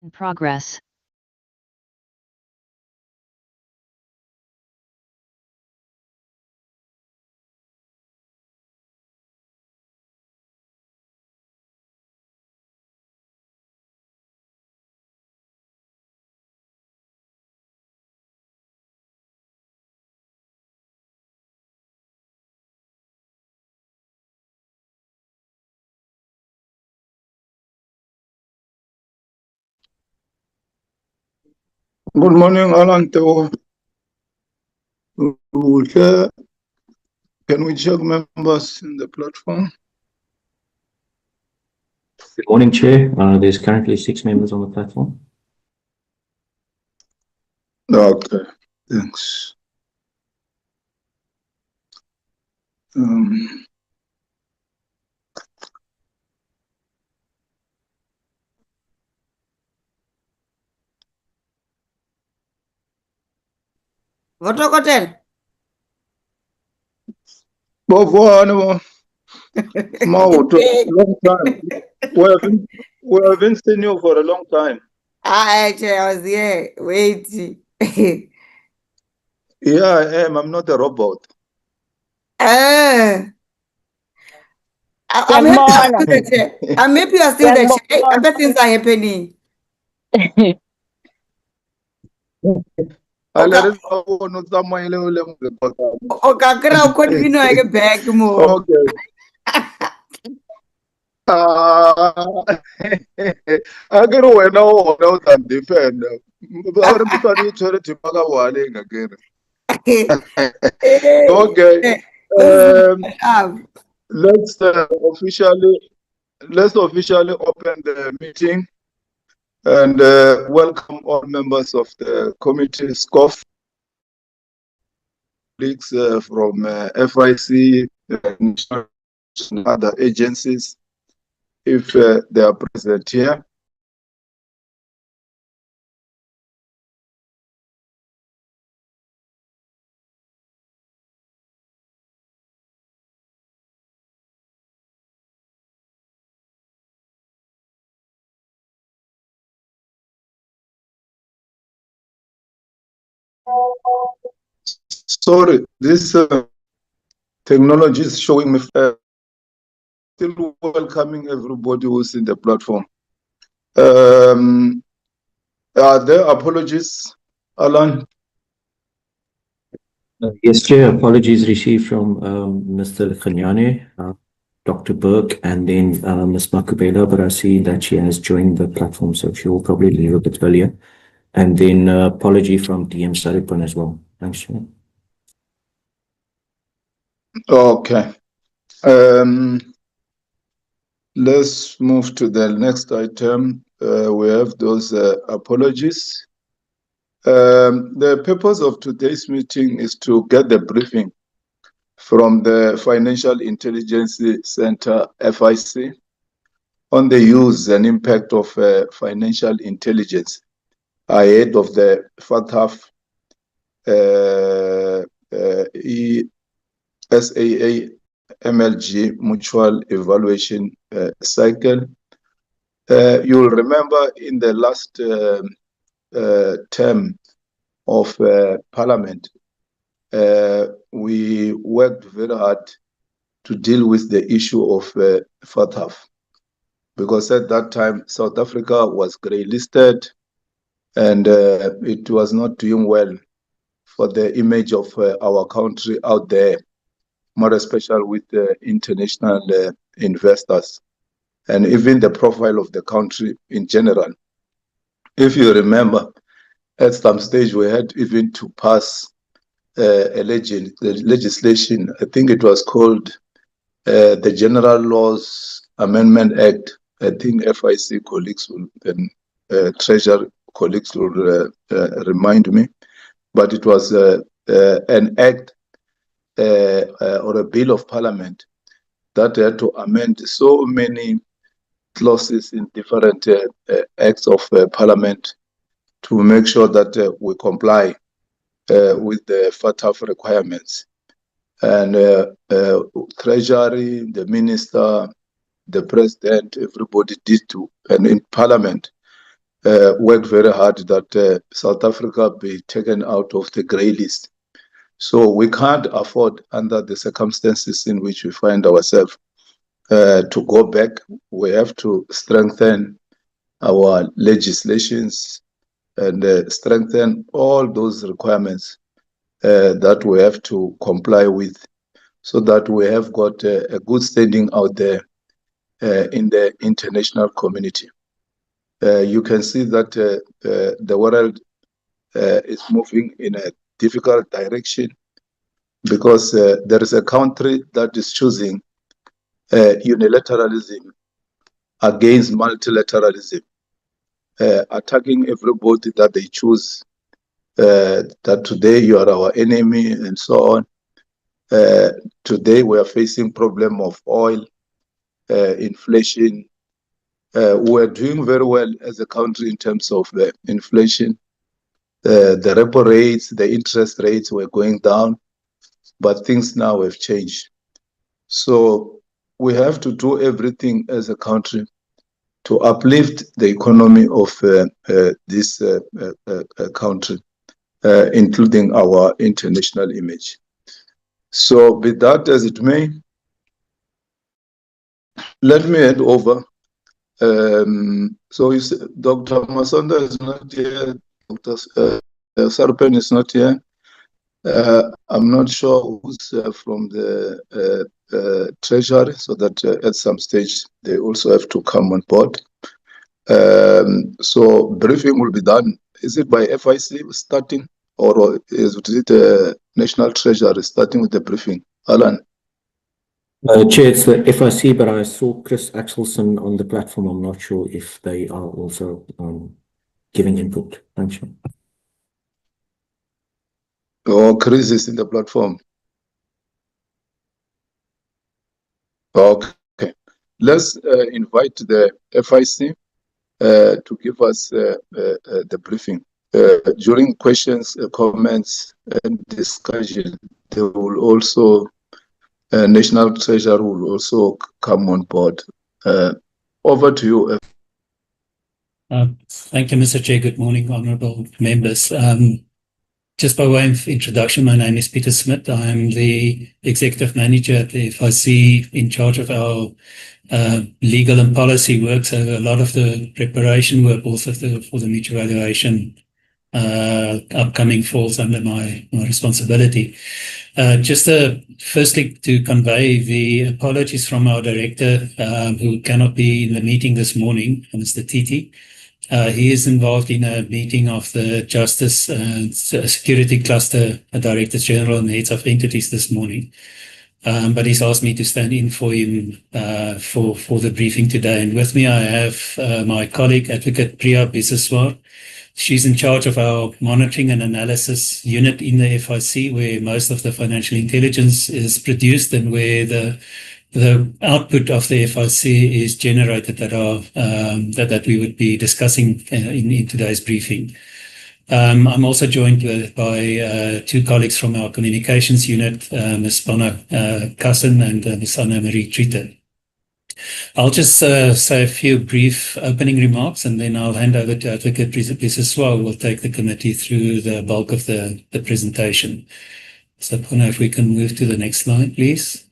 In progress. Good morning, Alan. Can we check members in the platform? Good morning, Chair. There's currently 6 members on the platform. Okay, thanks. Votokotel. Long time. We have been seeing you for a long time. Actually, I was here waiting. Yeah, I am. I'm not a robot. I'm happy you're still the chair. Other things are happening. Okakra ukodivino ake back mo. Okay. I get away now and defend. Okay. Let's officially open the meeting and welcome all members of the committee, SCOF, colleagues from FIC and other agencies, if they are present here. Sorry, this technology is showing me. Still welcoming everybody who's in the platform. Are there apologies, Alan? Yes, Chair. Apologies received from Mr. Khanyane, Dr. Burke, and then Ms. Makubela, but I see that she has joined the platform, so she will probably leave a bit earlier. And then apology from DM Saripon as well. Thanks, Chair. Okay. Let's move to the next item. We have those apologies. The purpose of today's meeting is to get the briefing from the Financial Intelligence Center, FIC, on the use and impact of financial intelligence ahead of the FATF ESAAMLG mutual evaluation cycle. You'll remember in the last term of Parliament, we worked very hard to deal with the issue of FATF, because at that time South Africa was grey listed and it was not doing well for the image of our country out there, more especially with international investors and even the profile of the country in general. If you remember, at some stage we had even to pass legislation, I think it was called the General Laws Amendment Act. I think FIC colleagues will, and Treasury colleagues will remind me, but it was an act or a bill of parliament that had to amend so many clauses in different acts of parliament to make sure that we comply with the FATF requirements. And Treasury, the minister, the president, everybody did too. And in parliament, worked very hard that South Africa be taken out of the grey list. So we can't afford, under the circumstances in which we find ourselves, to go back. We have to strengthen our legislations and strengthen all those requirements that we have to comply with, so that we have got a good standing out there in the international community. You can see that the world is moving in a difficult direction, because there is a country that is choosing unilateralism against multilateralism, attacking everybody that they choose, that today you are our enemy and so on. Today we are facing problem of oil, inflation. We are doing very well as a country in terms of inflation. The repo rates, the interest rates were going down, but things now have changed. So we have to do everything as a country to uplift the economy of this country, including our international image. So be that as it may, let me hand over. So you see, Dr. Masonda is not here, Dr. Sarpen is not here. I'm not sure who's from the Treasury, so that at some stage they also have to come on board. So briefing will be done. Is it by FIC starting, or is it National Treasury starting with the briefing? Alan? Chair, it's the FIC, but I saw Chris Axelson on the platform. I'm not sure if they are also giving input. Thanks. Oh, Chris is in the platform. Okay. Let's invite the FIC to give us the briefing. During questions, comments, and discussion, they will also National Treasury will also come on board. Over to you. Thank you, Mr. Chair. Good morning, honourable members. Just by way of introduction, my name is Peter Smith. I'm the Executive Manager at the FIC, in charge of our legal and policy work. So a lot of the preparation work also for the mutual valuation upcoming falls under my responsibility. Just firstly to convey the apologies from our director who cannot be in the meeting this morning, Mr. Titi. He is involved in a meeting of the Justice and Security Cluster Directors General and heads of entities this morning. But he's asked me to stand in for him for the briefing today. And with me I have my colleague, Advocate Priya Biseswar. She's in charge of our monitoring and analysis unit in the FIC, where most of the financial intelligence is produced and where the output of the FIC is generated that we would be discussing in today's briefing. I'm also joined by two colleagues from our communications unit, Ms. Bonner Cousin and Ms. Anna Marie Treater. I'll just say a few brief opening remarks, and then I'll hand over to Advocate Biseswar, who will take the committee through the bulk of the presentation. So, Bonner, if we can move to the next slide, please.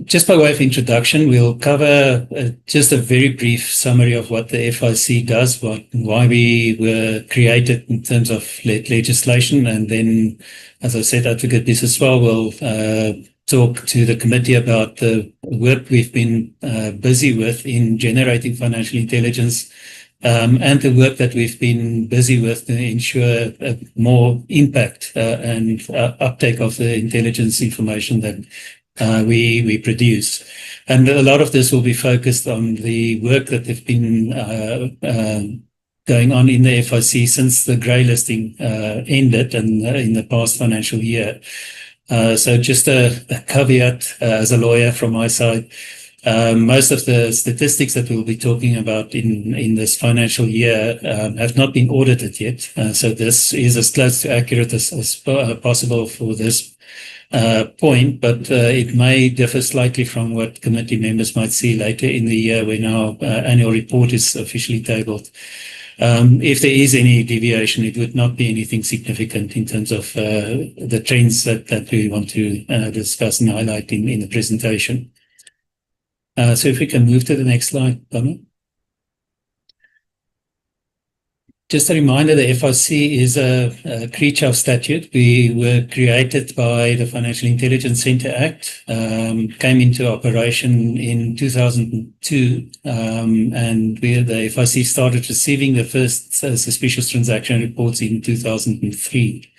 Just by way of introduction, we'll cover just a very brief summary of what the FIC does, why we were created in terms of legislation, and then, as I said, Advocate Biseswar will talk to the committee about the work we've been busy with in generating financial intelligence, and the work that we've been busy with to ensure more impact and uptake of the intelligence information that we produce. And a lot of this will be focused on the work that have been going on in the FIC since the grey listing ended and in the past financial year. So just a caveat as a lawyer from my side. Most of the statistics that we'll be talking about in this financial year have not been audited yet. So this is as close to accurate as possible for this point, but it may differ slightly from what committee members might see later in the year when our annual report is officially tabled. If there is any deviation, it would not be anything significant in terms of the trends that we want to discuss and highlight in the presentation. So if we can move to the next slide, Donna. Just a reminder, the FIC is a creature of statute. We were created by the Financial Intelligence Centre Act, came into operation in 2002, and the FIC started receiving the first suspicious transaction reports in 2003.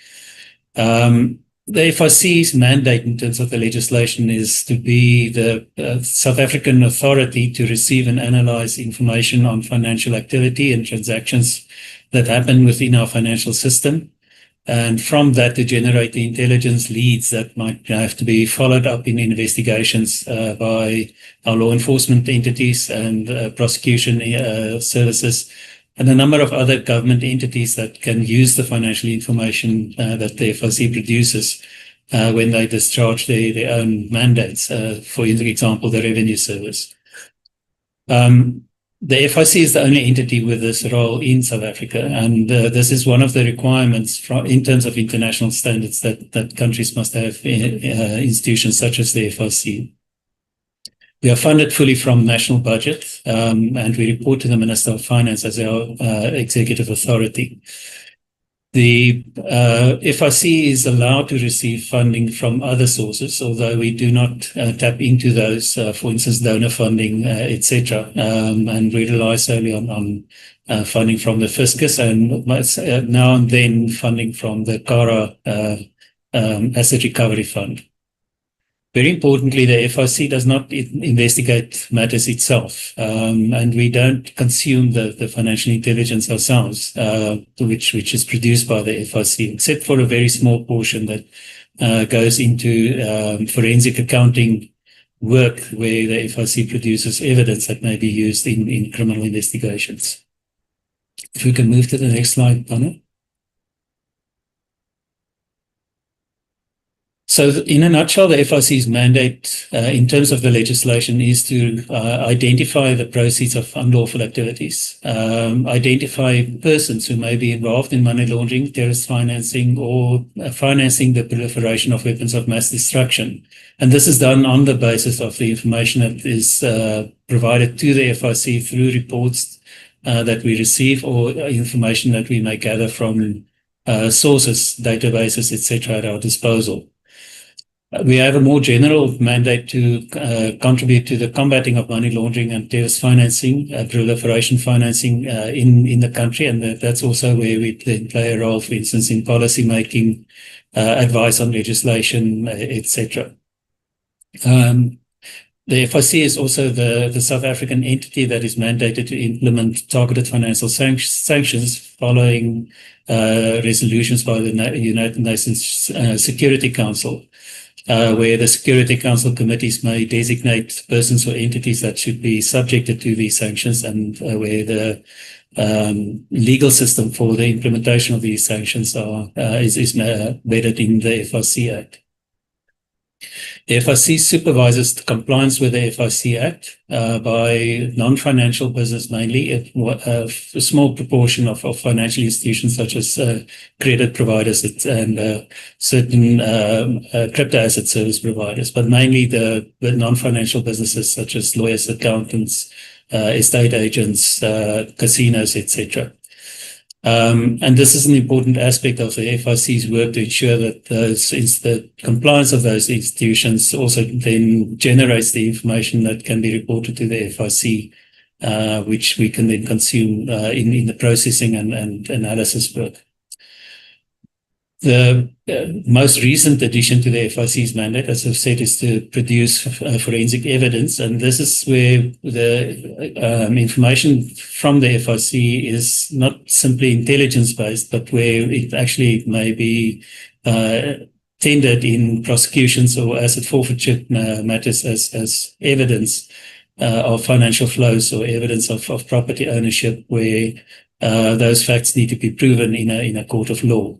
The FIC's mandate in terms of the legislation is to be the South African authority to receive and analyze information on financial activity and transactions that happen within our financial system, and from that to generate the intelligence leads that might have to be followed up in investigations by our law enforcement entities and prosecution services, and a number of other government entities that can use the financial information that the FIC produces when they discharge their own mandates, for example, the Revenue Service. The FIC is the only entity with this role in South Africa, and this is one of the requirements in terms of international standards that countries must have institutions such as the FIC. We are funded fully from national budget, and we report to the Minister of Finance as our executive authority. The FIC is allowed to receive funding from other sources, although we do not tap into those, for instance, donor funding, etc. And we rely solely on funding from the Fiscus and now and then funding from the CARA Asset Recovery Fund. Very importantly, the FIC does not investigate matters itself, and we don't consume the financial intelligence ourselves, which is produced by the FIC, except for a very small portion that goes into forensic accounting work where the FIC produces evidence that may be used in criminal investigations. If we can move to the next slide, Donna. So in a nutshell, the FIC's mandate in terms of the legislation is to identify the proceeds of unlawful activities, identify persons who may be involved in money laundering, terrorist financing, or financing the proliferation of weapons of mass destruction. And this is done on the basis of the information that is provided to the FIC through reports that we receive or information that we may gather from sources, databases, etc. at our disposal. We have a more general mandate to contribute to the combating of money laundering and terrorist financing, proliferation financing in the country, and that's also where we then play a role, for instance, in policy making, advice on legislation, etc. The FIC is also the South African entity that is mandated to implement targeted financial sanctions following resolutions by the United Nations Security Council, where the Security Council committees may designate persons or entities that should be subjected to these sanctions, and where the legal system for the implementation of these sanctions is embedded in the FIC Act. The FIC supervises compliance with the FIC Act by non-financial business mainly, a small proportion of financial institutions such as credit providers and certain crypto asset service providers, but mainly the non-financial businesses such as lawyers, accountants, estate agents, casinos, etc. And this is an important aspect of the FIC's work to ensure that the compliance of those institutions also then generates the information that can be reported to the FIC, which we can then consume in the processing and analysis work. The most recent addition to the FIC's mandate, as I've said, is to produce forensic evidence. And this is where the information from the FIC is not simply intelligence-based, but where it actually may be tendered in prosecutions or asset forfeiture matters as evidence of financial flows or evidence of property ownership, where those facts need to be proven in a court of law.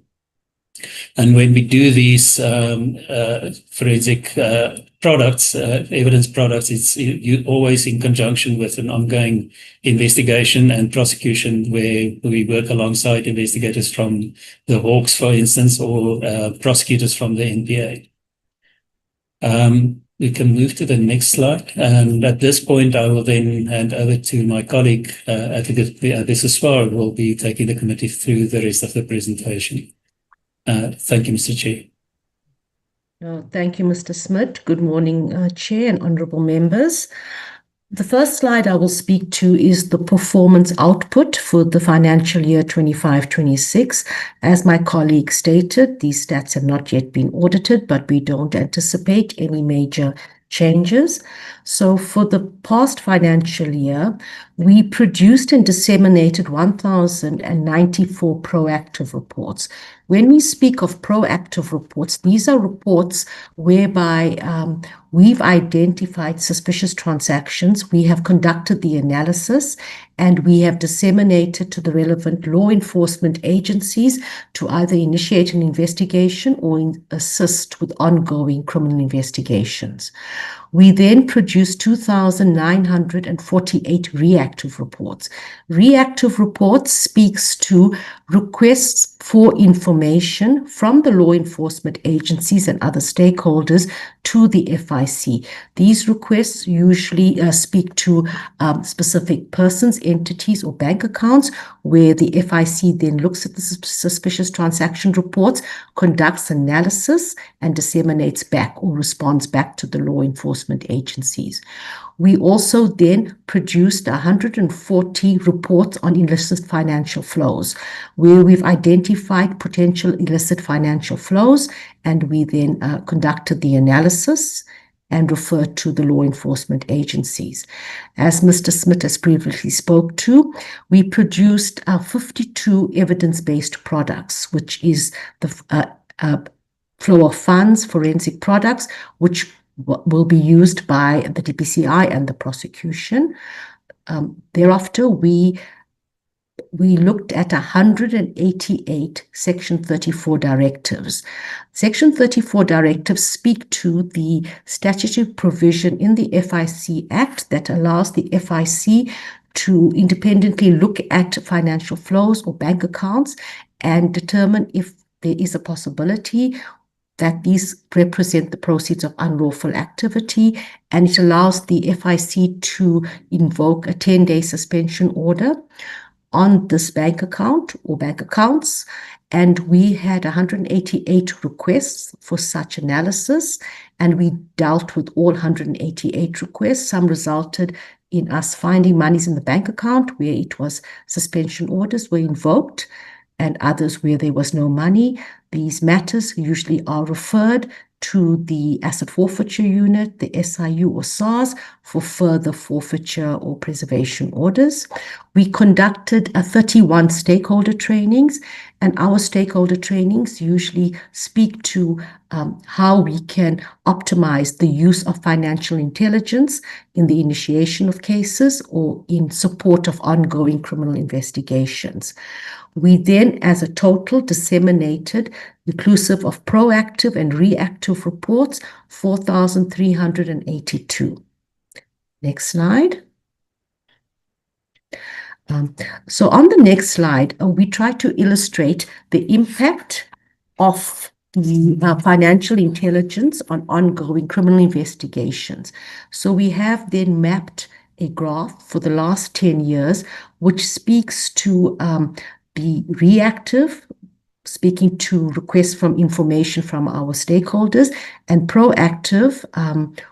And when we do these forensic products, evidence products, it's you always in conjunction with an ongoing investigation and prosecution, where we work alongside investigators from the Hawks, for instance, or prosecutors from the NPA. We can move to the next slide. And at this point, I will then hand over to my colleague, Advocate Biseswar, who will be taking the committee through the rest of the presentation. Thank you, Mr. Chair. Thank you, Mr. Smith. Good morning, Chair and honourable members. The first slide I will speak to is the performance output for the financial year 25-26. As my colleague stated, these stats have not yet been audited, but we don't anticipate any major changes. So for the past financial year, we produced and disseminated 1,094 proactive reports. When we speak of proactive reports, these are reports whereby we've identified suspicious transactions, we have conducted the analysis, and we have disseminated to the relevant law enforcement agencies to either initiate an investigation or assist with ongoing criminal investigations. We then produced 2,948 reactive reports. Reactive reports speaks to requests for information from the law enforcement agencies and other stakeholders to the FIC. These requests usually speak to specific persons, entities, or bank accounts, where the FIC then looks at the suspicious transaction reports, conducts analysis, and disseminates back or responds back to the law enforcement agencies. We also then produced 140 reports on illicit financial flows, where we've identified potential illicit financial flows, and we then conducted the analysis and referred to the law enforcement agencies. As Mr. Smith has previously spoke to, we produced 52 evidence-based products, which is the flow of funds, forensic products, which will be used by the DPCI and the prosecution. Thereafter, we looked at 188 Section 34 directives. Section 34 directives speak to the statutory provision in the FIC Act that allows the FIC to independently look at financial flows or bank accounts and determine if there is a possibility that these represent the proceeds of unlawful activity, and it allows the FIC to invoke a 10-day suspension order on this bank account or bank accounts. And we had 188 requests for such analysis, and we dealt with all 188 requests. Some resulted in us finding monies in the bank account where it was suspension orders were invoked, and others where there was no money. These matters usually are referred to the Asset Forfeiture Unit, the SIU or SARS, for further forfeiture or preservation orders. We conducted 31 stakeholder trainings, and our stakeholder trainings usually speak to how we can optimize the use of financial intelligence in the initiation of cases or in support of ongoing criminal investigations. We then, as a total, disseminated, inclusive of proactive and reactive reports, 4,382. Next slide. So on the next slide, we try to illustrate the impact of the financial intelligence on ongoing criminal investigations. So we have then mapped a graph for the last 10 years, which speaks to the reactive, speaking to requests from information from our stakeholders, and proactive,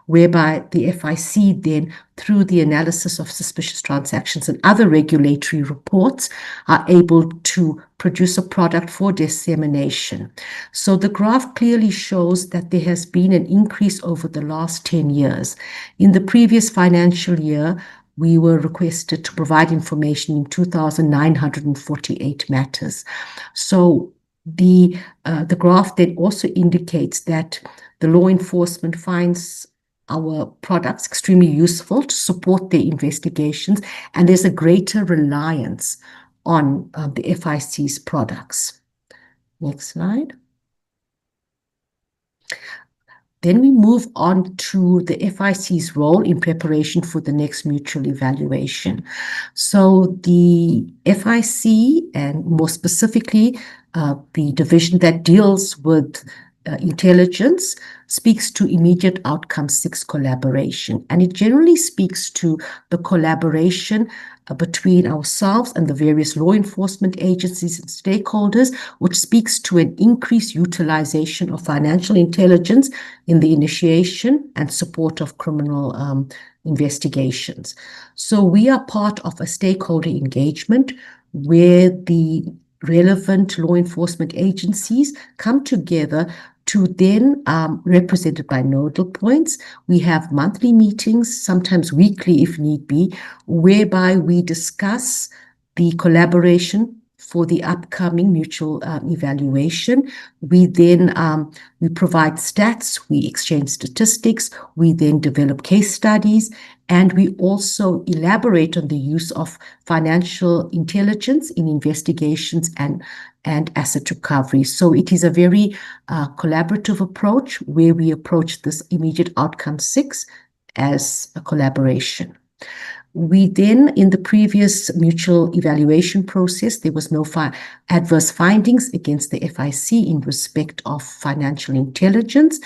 whereby the FIC then, through the analysis of suspicious transactions and other regulatory reports, are able to produce a product for dissemination. So the graph clearly shows that there has been an increase over the last 10 years. In the previous financial year, we were requested to provide information in 2,948 matters. So the graph then also indicates that the law enforcement finds our products extremely useful to support their investigations, and there's a greater reliance on the FIC's products. Next slide. Then we move on to the FIC's role in preparation for the next mutual evaluation. So the FIC, and more specifically, the division that deals with intelligence, speaks to immediate outcome 6 collaboration. And it generally speaks to the collaboration between ourselves and the various law enforcement agencies and stakeholders, which speaks to an increased utilization of financial intelligence in the initiation and support of criminal investigations. So we are part of a stakeholder engagement where the relevant law enforcement agencies come together to then, represented by nodal points. We have monthly meetings, sometimes weekly if need be, whereby we discuss the collaboration for the upcoming mutual evaluation. We then we provide stats, we exchange statistics, we then develop case studies, and we also elaborate on the use of financial intelligence in investigations and asset recovery. So it is a very collaborative approach where we approach this immediate outcome 6 as a collaboration. We then, in the previous mutual evaluation process, there was no adverse findings against the FIC in respect of financial intelligence.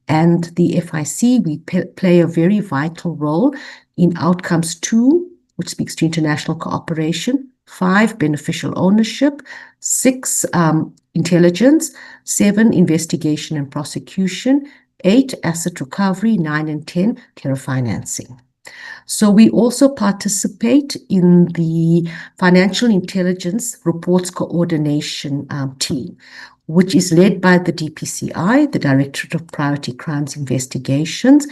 And the FIC, we play a very vital role in outcomes 2, which speaks to international cooperation, 5, beneficial ownership, 6, intelligence, 7, investigation and prosecution, 8, asset recovery, 9 and 10, terror financing. So we also participate in the Financial Intelligence Reports Coordination team, which is led by the DPCI, the Directorate of Priority Crimes Investigations.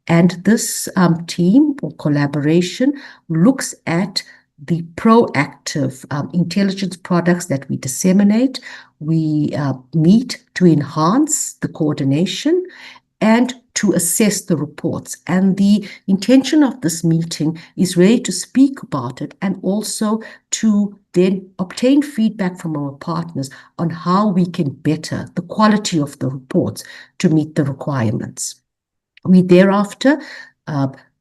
And this team or collaboration looks at the proactive intelligence products that we disseminate. We meet to enhance the coordination and to assess the reports. And the intention of this meeting is really to speak about it and also to then obtain feedback from our partners on how we can better the quality of the reports to meet the requirements. We thereafter,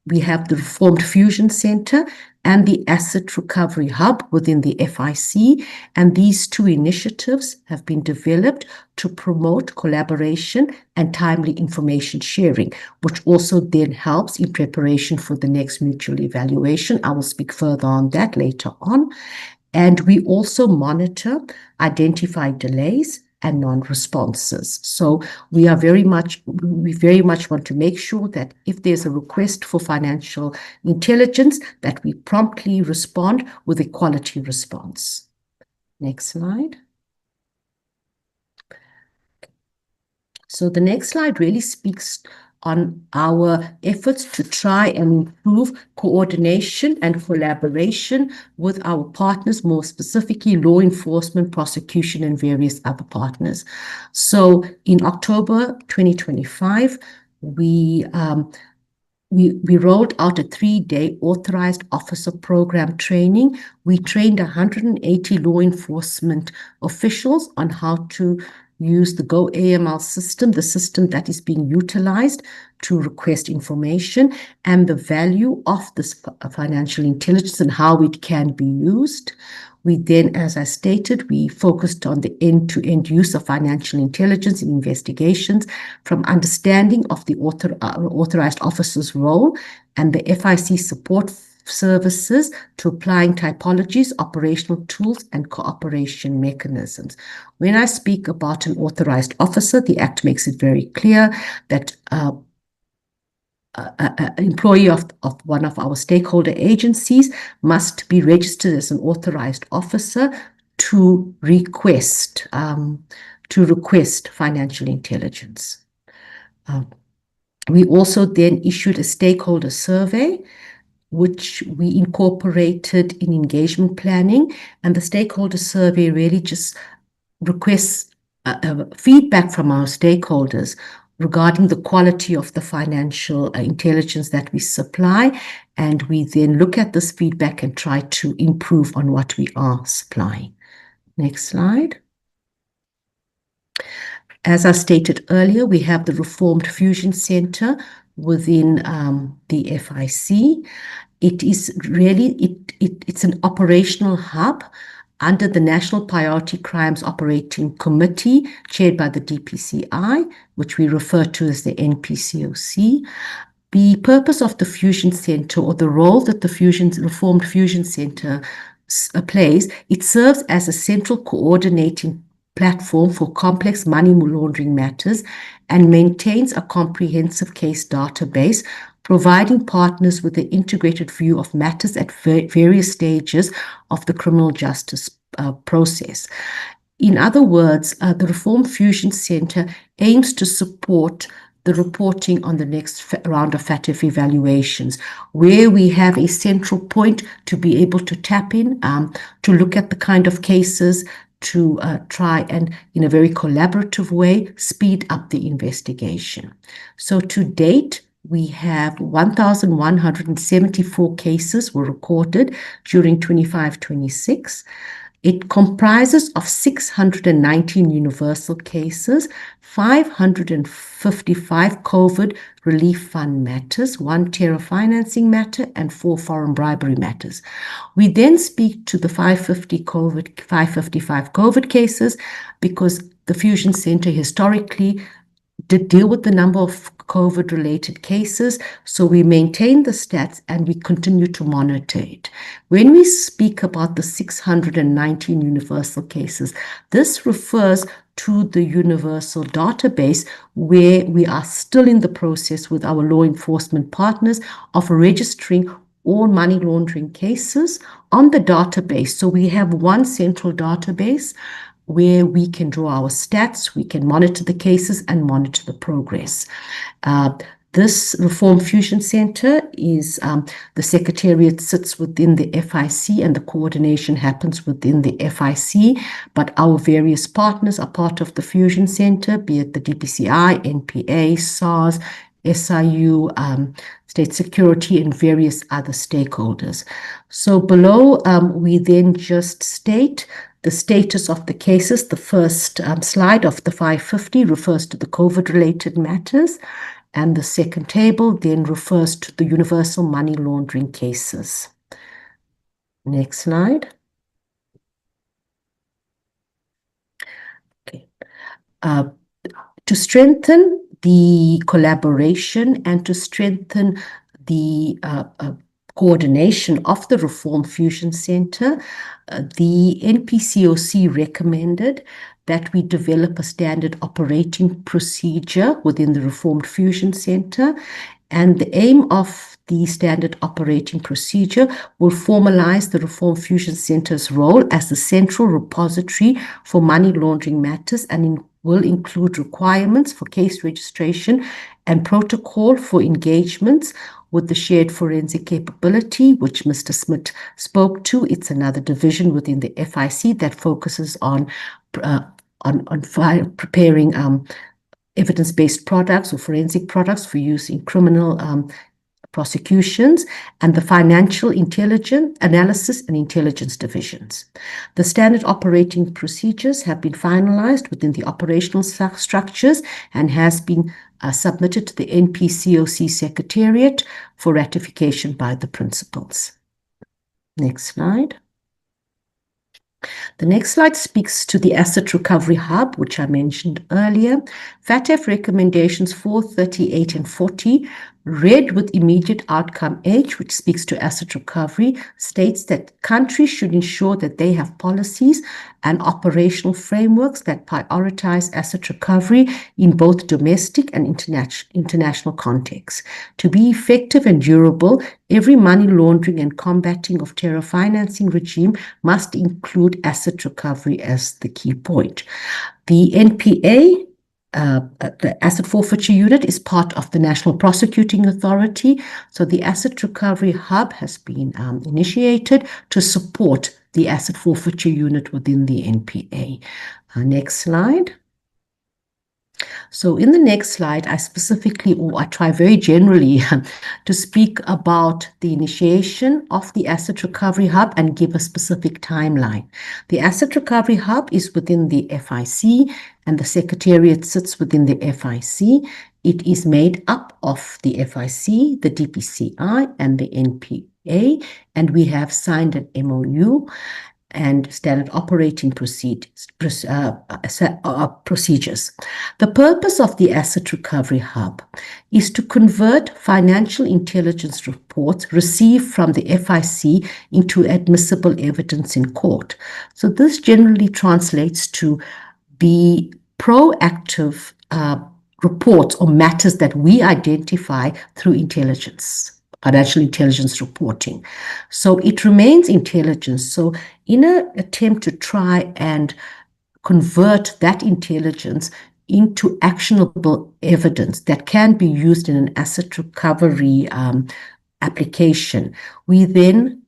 we have the Reformed Fusion Center and the Asset Recovery Hub within the FIC, and these 2 initiatives have been developed to promote collaboration and timely information sharing, which also then helps in preparation for the next mutual evaluation. I will speak further on that later on. And we also monitor identified delays and non-responses. So we very much want to make sure that if there's a request for financial intelligence, that we promptly respond with a quality response. Next slide. So the next slide really speaks on our efforts to try and improve coordination and collaboration with our partners, more specifically law enforcement, prosecution, and various other partners. So in October 2025, we rolled out a 3-day authorized officer program training. We trained 180 law enforcement officials on how to use the GoAML system, the system that is being utilized to request information, and the value of this financial intelligence and how it can be used. We then, as I stated, we focused on the end-to-end use of financial intelligence in investigations, from understanding of the authorized officer's role and the FIC support services to applying typologies, operational tools, and cooperation mechanisms. When I speak about an authorized officer, the Act makes it very clear that an employee of one of our stakeholder agencies must be registered as an authorized officer to request financial intelligence. We also then issued a stakeholder survey, which we incorporated in engagement planning, and the stakeholder survey really just requests feedback from our stakeholders regarding the quality of the financial intelligence that we supply, and we then look at this feedback and try to improve on what we are supplying. Next slide. As I stated earlier, we have the Reformed Fusion Center within the FIC. It is really, it's an operational hub under the National Priority Crimes Operating Committee, chaired by the DPCI, which we refer to as the NPCOC. The purpose of the Fusion Center, or the role that the Reformed Fusion Center plays, it serves as a central coordinating platform for complex money laundering matters and maintains a comprehensive case database, providing partners with an integrated view of matters at various stages of the criminal justice process. In other words, the Reform Fusion Center aims to support the reporting on the next round of FATF evaluations, where we have a central point to be able to tap in, to look at the kind of cases, to try and, in a very collaborative way, speed up the investigation. So to date, we have 1,174 cases were recorded during 25-26. It comprises of 619 universal cases, 555 COVID relief fund matters, 1 terror financing matter, and 4 foreign bribery matters. We then speak to the 555 COVID cases because the Fusion Center historically did deal with the number of COVID-related cases, so we maintain the stats and we continue to monitor it. When we speak about the 619 universal cases, this refers to the universal database where we are still in the process with our law enforcement partners of registering all money laundering cases on the database. So we have one central database where we can draw our stats, we can monitor the cases and monitor the progress. This Reform Fusion Center is, the Secretariat sits within the FIC and the coordination happens within the FIC, but our various partners are part of the Fusion Center, be it the DPCI, NPA, SARS, SIU, State Security, and various other stakeholders. So below, we then just state the status of the cases. The first slide of the 550 refers to the COVID-related matters, and the second table then refers to the universal money laundering cases. Next slide. Okay. To strengthen the collaboration and to strengthen the coordination of the Reform Fusion Center, the NPCOC recommended that we develop a standard operating procedure within the Reformed Fusion Center, and the aim of the standard operating procedure will formalize the Reform Fusion Center's role as the central repository for money laundering matters and will include requirements for case registration and protocol for engagements with the shared forensic capability, which Mr. Smith spoke to. It's another division within the FIC that focuses on preparing evidence-based products or forensic products for use in criminal prosecutions, and the financial intelligence analysis and intelligence divisions. The standard operating procedures have been finalized within the operational structures and has been submitted to the NPCOC Secretariat for ratification by the principals. Next slide. The next slide speaks to the Asset Recovery Hub, which I mentioned earlier. FATF recommendations 438 and 40, read with immediate outcome H, which speaks to asset recovery, states that countries should ensure that they have policies and operational frameworks that prioritize asset recovery in both domestic and international contexts. To be effective and durable, every money laundering and combating of terror financing regime must include asset recovery as the key point. The NPA, the Asset Forfeiture Unit, is part of the National Prosecuting Authority. So the Asset Recovery Hub has been initiated to support the Asset Forfeiture Unit within the NPA. Next slide. So in the next slide, I specifically, or I try very generally to speak about the initiation of the Asset Recovery Hub and give a specific timeline. The Asset Recovery Hub is within the FIC and the Secretariat sits within the FIC. It is made up of the FIC, the DPCI, and the NPA, and we have signed an MOU and standard operating procedures. The purpose of the Asset Recovery Hub is to convert financial intelligence reports received from the FIC into admissible evidence in court. So this generally translates to be proactive reports or matters that we identify through intelligence. Financial intelligence reporting. So it remains intelligence. So in an attempt to try and convert that intelligence into actionable evidence that can be used in an asset recovery application, we then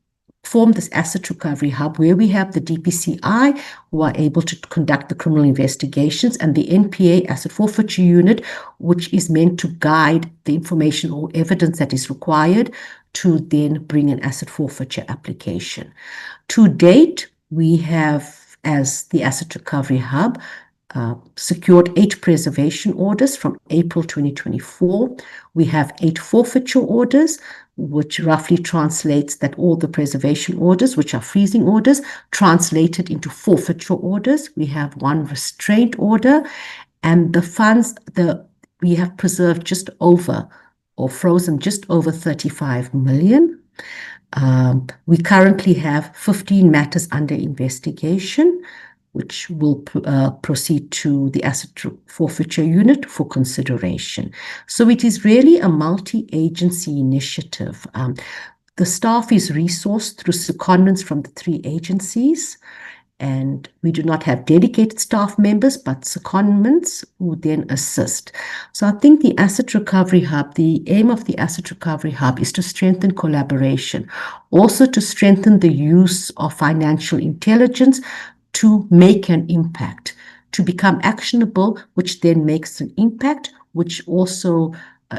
form this Asset Recovery Hub where we have the DPCI who are able to conduct the criminal investigations and the NPA Asset Forfeiture Unit, which is meant to guide the information or evidence that is required to then bring an asset forfeiture application. To date, we have, as the Asset Recovery Hub, secured 8 preservation orders from April 2024. We have 8 forfeiture orders, which roughly translates that all the preservation orders, which are freezing orders, translated into forfeiture orders. We have 1 restraint order, and the funds, we have preserved just over or frozen just over 35 million. We currently have 15 matters under investigation, which will proceed to the Asset Forfeiture Unit for consideration. So it is really a multi-agency initiative. The staff is resourced through secondments from the 3 agencies, and we do not have dedicated staff members, but secondments who then assist. So I think the Asset Recovery Hub, the aim of the Asset Recovery Hub is to strengthen collaboration, also to strengthen the use of financial intelligence to make an impact, to become actionable, which then makes an impact, which also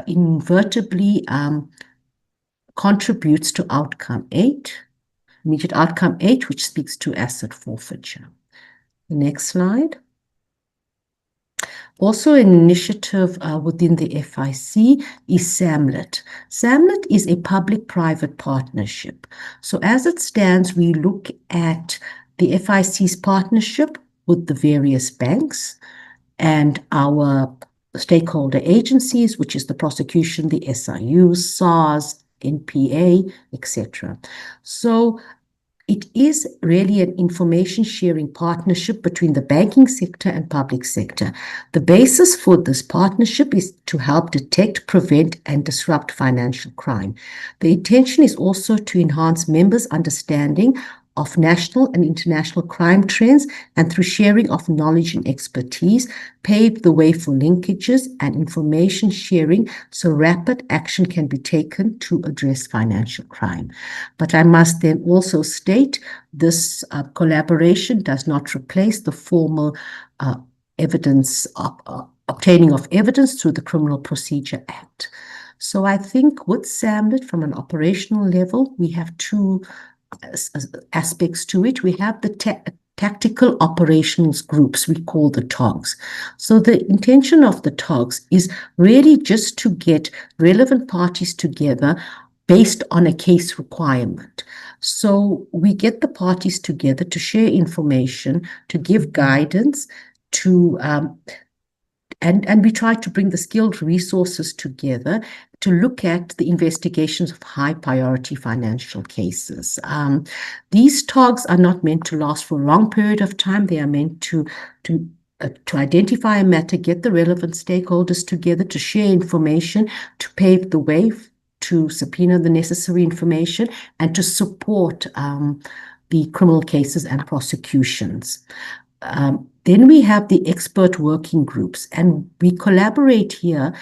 inadvertently contributes to outcome 8, immediate outcome 8, which speaks to asset forfeiture. The next slide. Also an initiative within the FIC is ESAAMLG. ESAAMLG is a public-private partnership. So as it stands, we look at the FIC's partnership with the various banks and our stakeholder agencies, which is the prosecution, the SIU, SARS, NPA, etc. So it is really an information sharing partnership between the banking sector and public sector. The basis for this partnership is to help detect, prevent, and disrupt financial crime. The intention is also to enhance members' understanding of national and international crime trends, and through sharing of knowledge and expertise, pave the way for linkages and information sharing so rapid action can be taken to address financial crime. But I must then also state this collaboration does not replace the formal evidence obtaining of evidence through the Criminal Procedure Act. So I think with ESAAMLG, from an operational level, we have 2 aspects to it. We have the tactical operations groups, we call the TOGs. So the intention of the TOGs is really just to get relevant parties together based on a case requirement. So we get the parties together to share information, to give guidance, to and we try to bring the skilled resources together to look at the investigations of high priority financial cases. These TOGs are not meant to last for a long period of time. They are meant to identify a matter, get the relevant stakeholders together to share information, to pave the way, to subpoena the necessary information, and to support the criminal cases and prosecutions. Then we have the expert working groups, and we collaborate here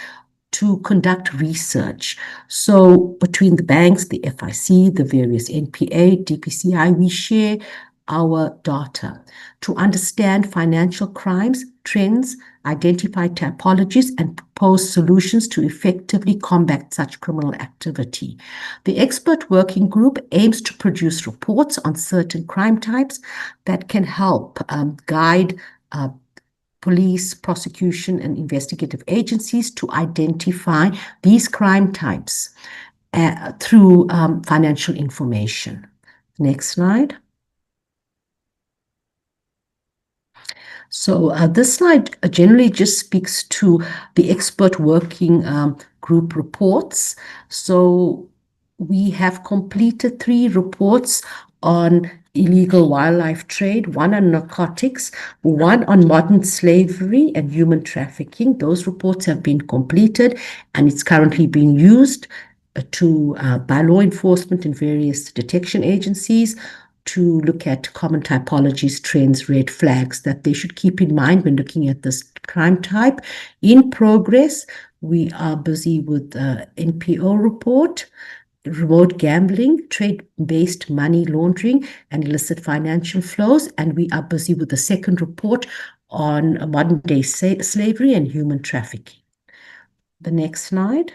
to conduct research. So between the banks, the FIC, the various NPA, DPCI, we share our data to understand financial crimes trends, identify typologies, and propose solutions to effectively combat such criminal activity. The expert working group aims to produce reports on certain crime types that can help guide police, prosecution, and investigative agencies to identify these crime types through financial information. Next slide. So this slide generally just speaks to the expert working group reports. So we have completed 3 reports on illegal wildlife trade, 1 on narcotics, 1 on modern slavery and human trafficking. Those reports have been completed and it's currently being used by law enforcement and various detection agencies to look at common typologies, trends, red flags that they should keep in mind when looking at this crime type. In progress, we are busy with NPO report, remote gambling, trade-based money laundering, and illicit financial flows. And we are busy with the second report on modern-day slavery and human trafficking. The next slide.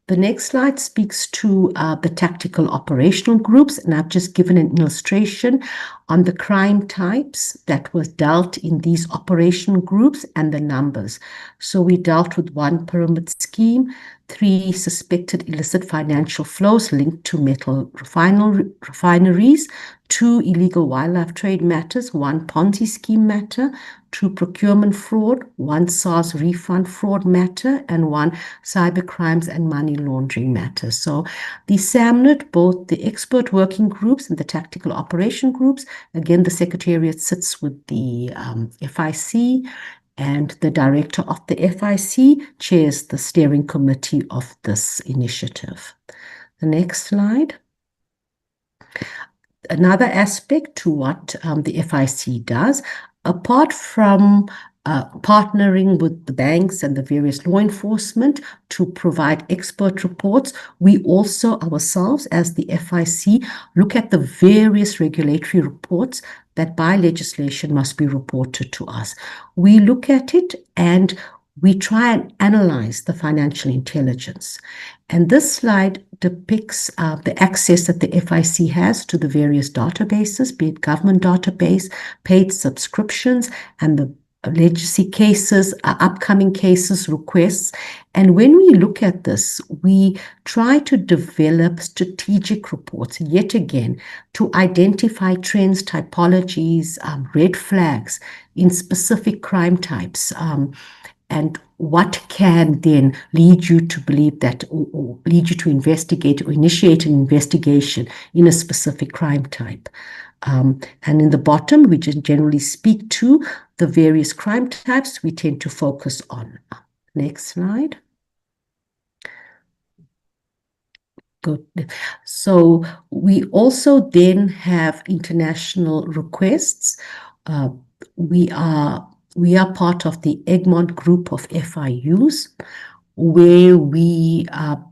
The next slide speaks to the tactical operational groups, and I've just given an illustration on the crime types that was dealt in these operational groups and the numbers. So we dealt with 1 pyramid scheme, 3 suspected illicit financial flows linked to metal refineries, 2 illegal wildlife trade matters, 1 Ponzi scheme matter, 2 procurement fraud, 1 SARS refund fraud matter, and 1 cyber crimes and money laundering matter. So the SAMLG, both the expert working groups and the tactical operation groups, again, the Secretariat sits with the FIC, and the director of the FIC chairs the steering committee of this initiative. The next slide. Another aspect to what the FIC does, apart from partnering with the banks and the various law enforcement to provide expert reports, we also ourselves as the FIC look at the various regulatory reports that by legislation must be reported to us. We look at it and we try and analyze the financial intelligence. And this slide depicts the access that the FIC has to the various databases, be it government database, paid subscriptions, and the legacy cases, upcoming cases, requests. And when we look at this, we try to develop strategic reports, yet again, to identify trends, typologies, red flags in specific crime types, and what can then lead you to believe that, or lead you to investigate or initiate an investigation in a specific crime type. And in the bottom, we just generally speak to the various crime types we tend to focus on. Next slide. Good. So we also then have international requests. We are part of the Egmont group of FIUs, where we are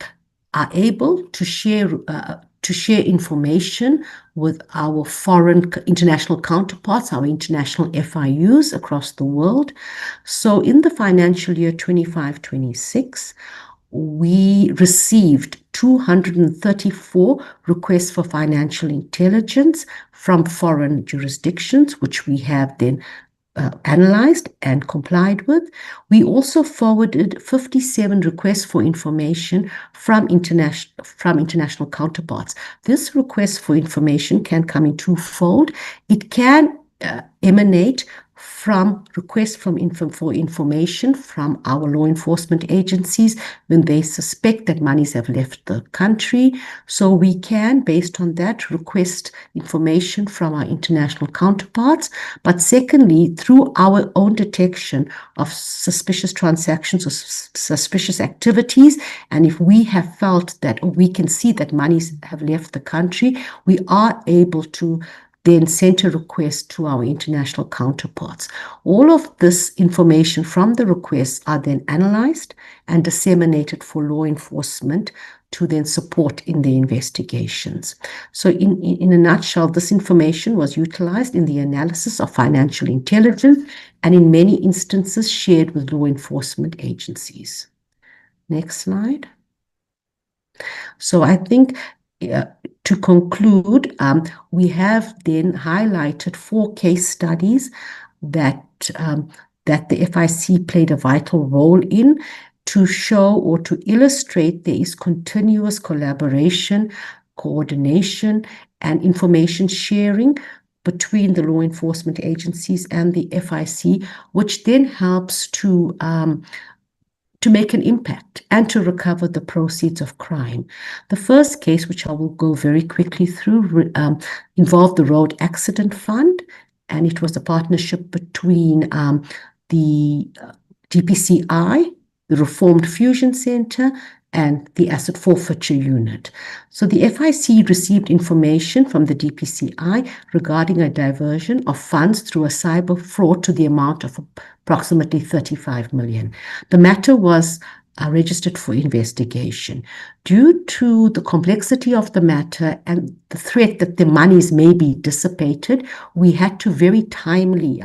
able to share information with our foreign international counterparts, our international FIUs across the world. So in the financial year 25-26, we received 234 requests for financial intelligence from foreign jurisdictions, which we have then analyzed and complied with. We also forwarded 57 requests for information from international counterparts. This request for information can come in twofold. It can emanate from requests for information from our law enforcement agencies when they suspect that monies have left the country. So we can, based on that, request information from our international counterparts. But secondly, through our own detection of suspicious transactions or suspicious activities, and if we have felt that, or we can see that monies have left the country, we are able to then send a request to our international counterparts. All of this information from the requests are then analyzed and disseminated for law enforcement to then support in the investigations. So in a nutshell, this information was utilized in the analysis of financial intelligence and in many instances shared with law enforcement agencies. Next slide. So I think to conclude, we have then highlighted 4 case studies that the FIC played a vital role in to show or to illustrate there is continuous collaboration, coordination, and information sharing between the law enforcement agencies and the FIC, which then helps to make an impact and to recover the proceeds of crime. The first case, which I will go very quickly through, involved the Road Accident Fund, and it was a partnership between the DPCI, the Reformed Fusion Center, and the Asset Forfeiture Unit. So the FIC received information from the DPCI regarding a diversion of funds through a cyber fraud to the amount of approximately 35 million. The matter was registered for investigation. Due to the complexity of the matter and the threat that the monies may be dissipated, we had to very timely,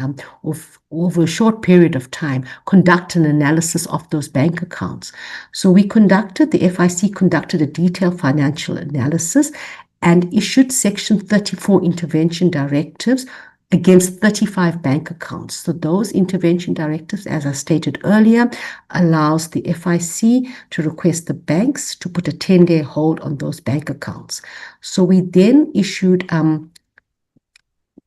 over a short period of time, conduct an analysis of those bank accounts. So the FIC conducted a detailed financial analysis and issued Section 34 intervention directives against 35 bank accounts. So those intervention directives, as I stated earlier, allows the FIC to request the banks to put a 10-day hold on those bank accounts. So we then issued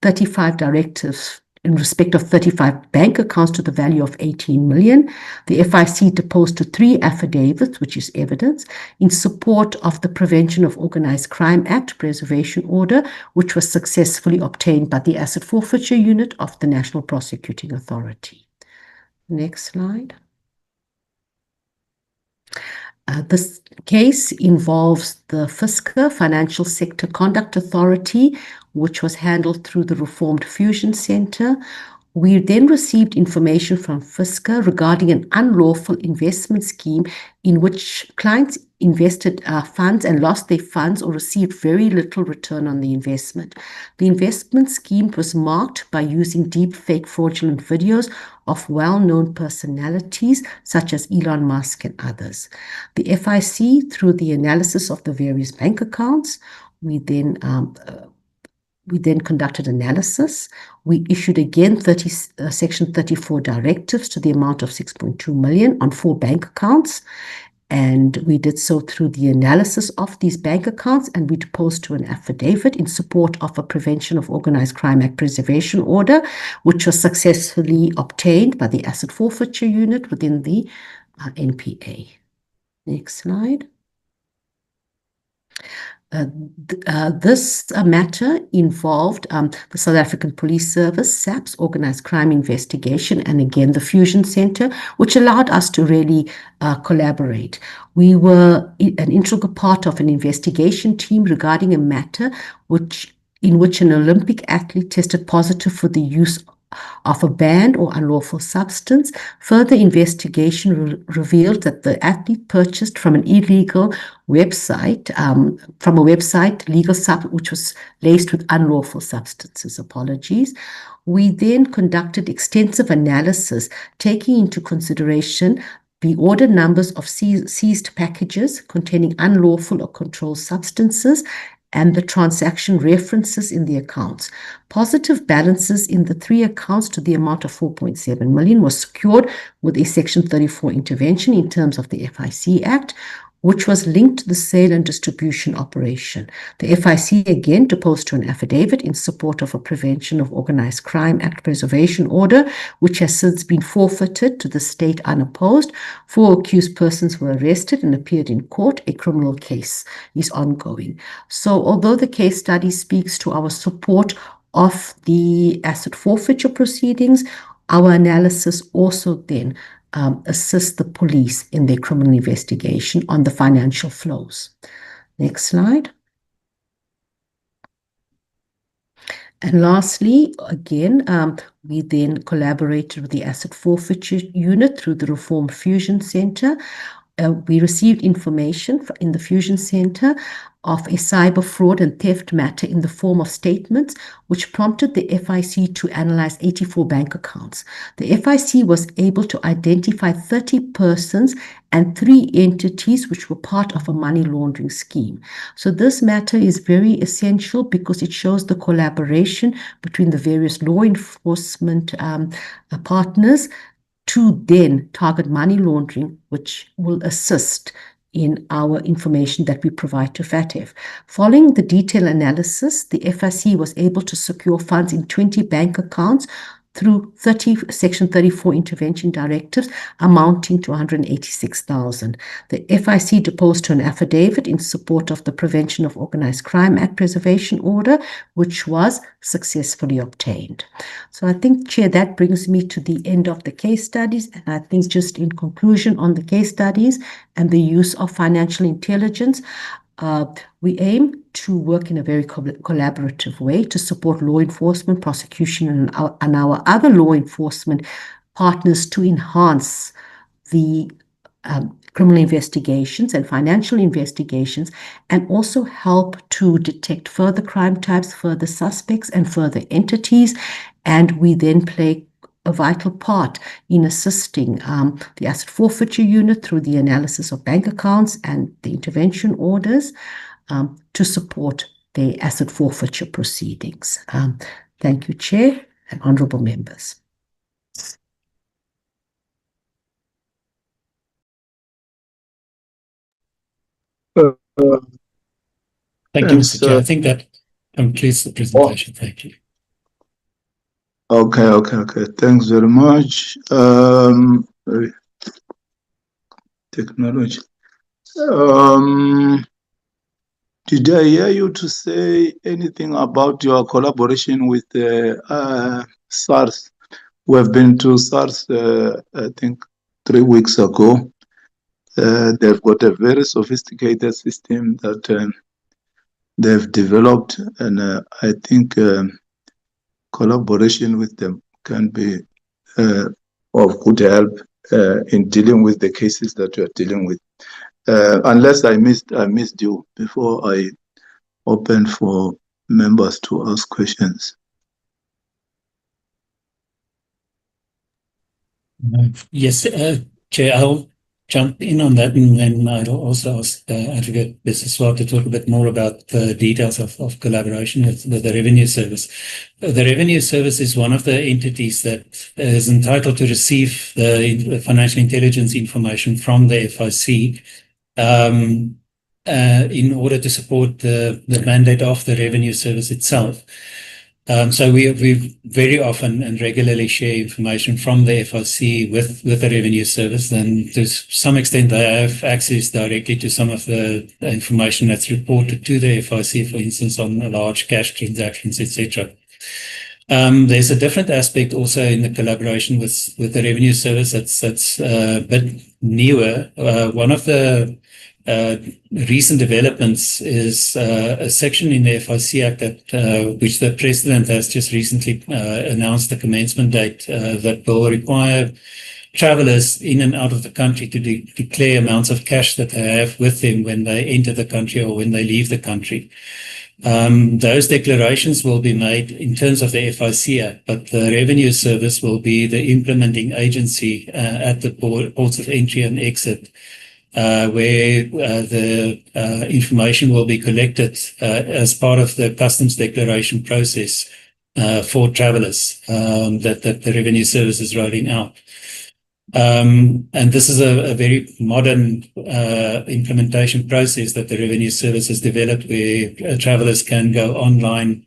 35 directives in respect of 35 bank accounts to the value of 18 million. The FIC deposed to 3 affidavits, which is evidence, in support of the Prevention of Organized Crime Act preservation order, which was successfully obtained by the Asset Forfeiture Unit of the National Prosecuting Authority. Next slide. This case involves the FSCA, Financial Sector Conduct Authority, which was handled through the Reformed Fusion Center. We then received information from FSCA regarding an unlawful investment scheme in which clients invested funds and lost their funds or received very little return on the investment. The investment scheme was marked by using deep fake fraudulent videos of well-known personalities such as Elon Musk and others. The FIC, through the analysis of the various bank accounts, we then conducted analysis. We issued again Section 34 directives to the amount of 6.2 million on 4 bank accounts. And we did so through the analysis of these bank accounts, and we deposed to an affidavit in support of a Prevention of Organized Crime Act preservation order, which was successfully obtained by the Asset Forfeiture Unit within the NPA. Next slide. This matter involved the South African Police Service, SAPS, Organised Crime Investigation, and again the Fusion Center, which allowed us to really collaborate. We were an integral part of an investigation team regarding a matter in which an Olympic athlete tested positive for the use of a banned or unlawful substance. Further investigation revealed that the athlete purchased from an illegal website, which was laced with unlawful substances. Apologies. We then conducted extensive analysis, taking into consideration the order numbers of seized packages containing unlawful or controlled substances and the transaction references in the accounts. Positive balances in the 3 accounts to the amount of 4.7 million was secured with a Section 34 intervention in terms of the FIC Act, which was linked to the sale and distribution operation. The FIC again deposed to an affidavit in support of a Prevention of Organized Crime Act preservation order, which has since been forfeited to the state unopposed. 4 accused persons were arrested and appeared in court. A criminal case is ongoing. So although the case study speaks to our support of the asset forfeiture proceedings, our analysis also then assist the police in their criminal investigation on the financial flows. Next slide. And lastly, again, we then collaborated with the Asset Forfeiture Unit through the Reformed Fusion Center. we received information in the Fusion Center of a cyber fraud and theft matter in the form of statements, which prompted the FIC to analyze 84 bank accounts. The FIC was able to identify 30 persons and 3 entities which were part of a money laundering scheme. So this matter is very essential because it shows the collaboration between the various law enforcement partners to then target money laundering, which will assist in our information that we provide to FATF. Following the detailed analysis, the FIC was able to secure funds in 20 bank accounts through Section 34 intervention directives amounting to 186,000. The FIC deposed to an affidavit in support of the Prevention of Organized Crime Act Preservation Order, which was successfully obtained. So I think, Chair, that brings me to the end of the case studies. And I think just in conclusion on the case studies and the use of financial intelligence, we aim to work in a very collaborative way to support law enforcement, prosecution, and our other law enforcement partners to enhance the criminal investigations and financial investigations, and also help to detect further crime types, further suspects, and further entities. And we then play a vital part in assisting the asset forfeiture unit through the analysis of bank accounts and the intervention orders to support the asset forfeiture proceedings. Thank you, Chair and honourable members. Thank you, Mr. Chair. I think that concludes the presentation. Thank you. Okay. Thanks very much. Technology. Did I hear you to say anything about your collaboration with SARS? We have been to SARS, I think, 3 weeks ago. They've got a very sophisticated system that they've developed, and I think collaboration with them can be of good help in dealing with the cases that you are dealing with. Unless I missed you before I open for members to ask questions. Yes, Chair, I'll jump in on that, and then I'll also ask Advocate Biseswar to talk a bit more about the details of collaboration with the Revenue Service. The Revenue Service is one of the entities that is entitled to receive the financial intelligence information from the FIC in order to support the mandate of the Revenue Service itself. So we very often and regularly share information from the FIC with the Revenue Service, and to some extent they have access directly to some of the information that's reported to the FIC, for instance, on large cash transactions, etc. There's a different aspect also in the collaboration with the Revenue Service that's a bit newer. One of the recent developments is a section in the FIC Act that which the President has just recently announced the commencement date that will require travellers in and out of the country to declare amounts of cash that they have with them when they enter the country or when they leave the country. Those declarations will be made in terms of the FIC Act, but the Revenue Service will be the implementing agency at the ports of entry and exit, where the information will be collected as part of the customs declaration process for travellers that the Revenue Service is rolling out. And this is a very modern implementation process that the Revenue Service has developed, where travellers can go online,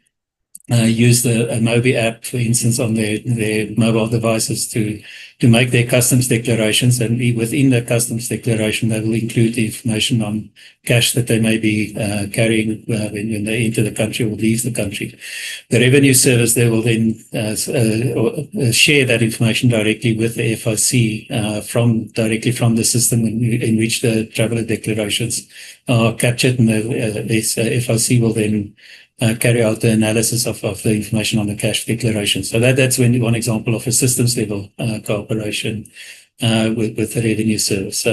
use the Mobi app, for instance, on their mobile devices to make their customs declarations, and within the customs declaration they will include the information on cash that they may be carrying when they enter the country or leave the country. The Revenue Service, they will then share that information directly with the FIC directly from the system in which the traveller declarations are captured, and the FIC will then carry out the analysis of the information on the cash declaration. So that's one example of a systems level cooperation with the Revenue Service.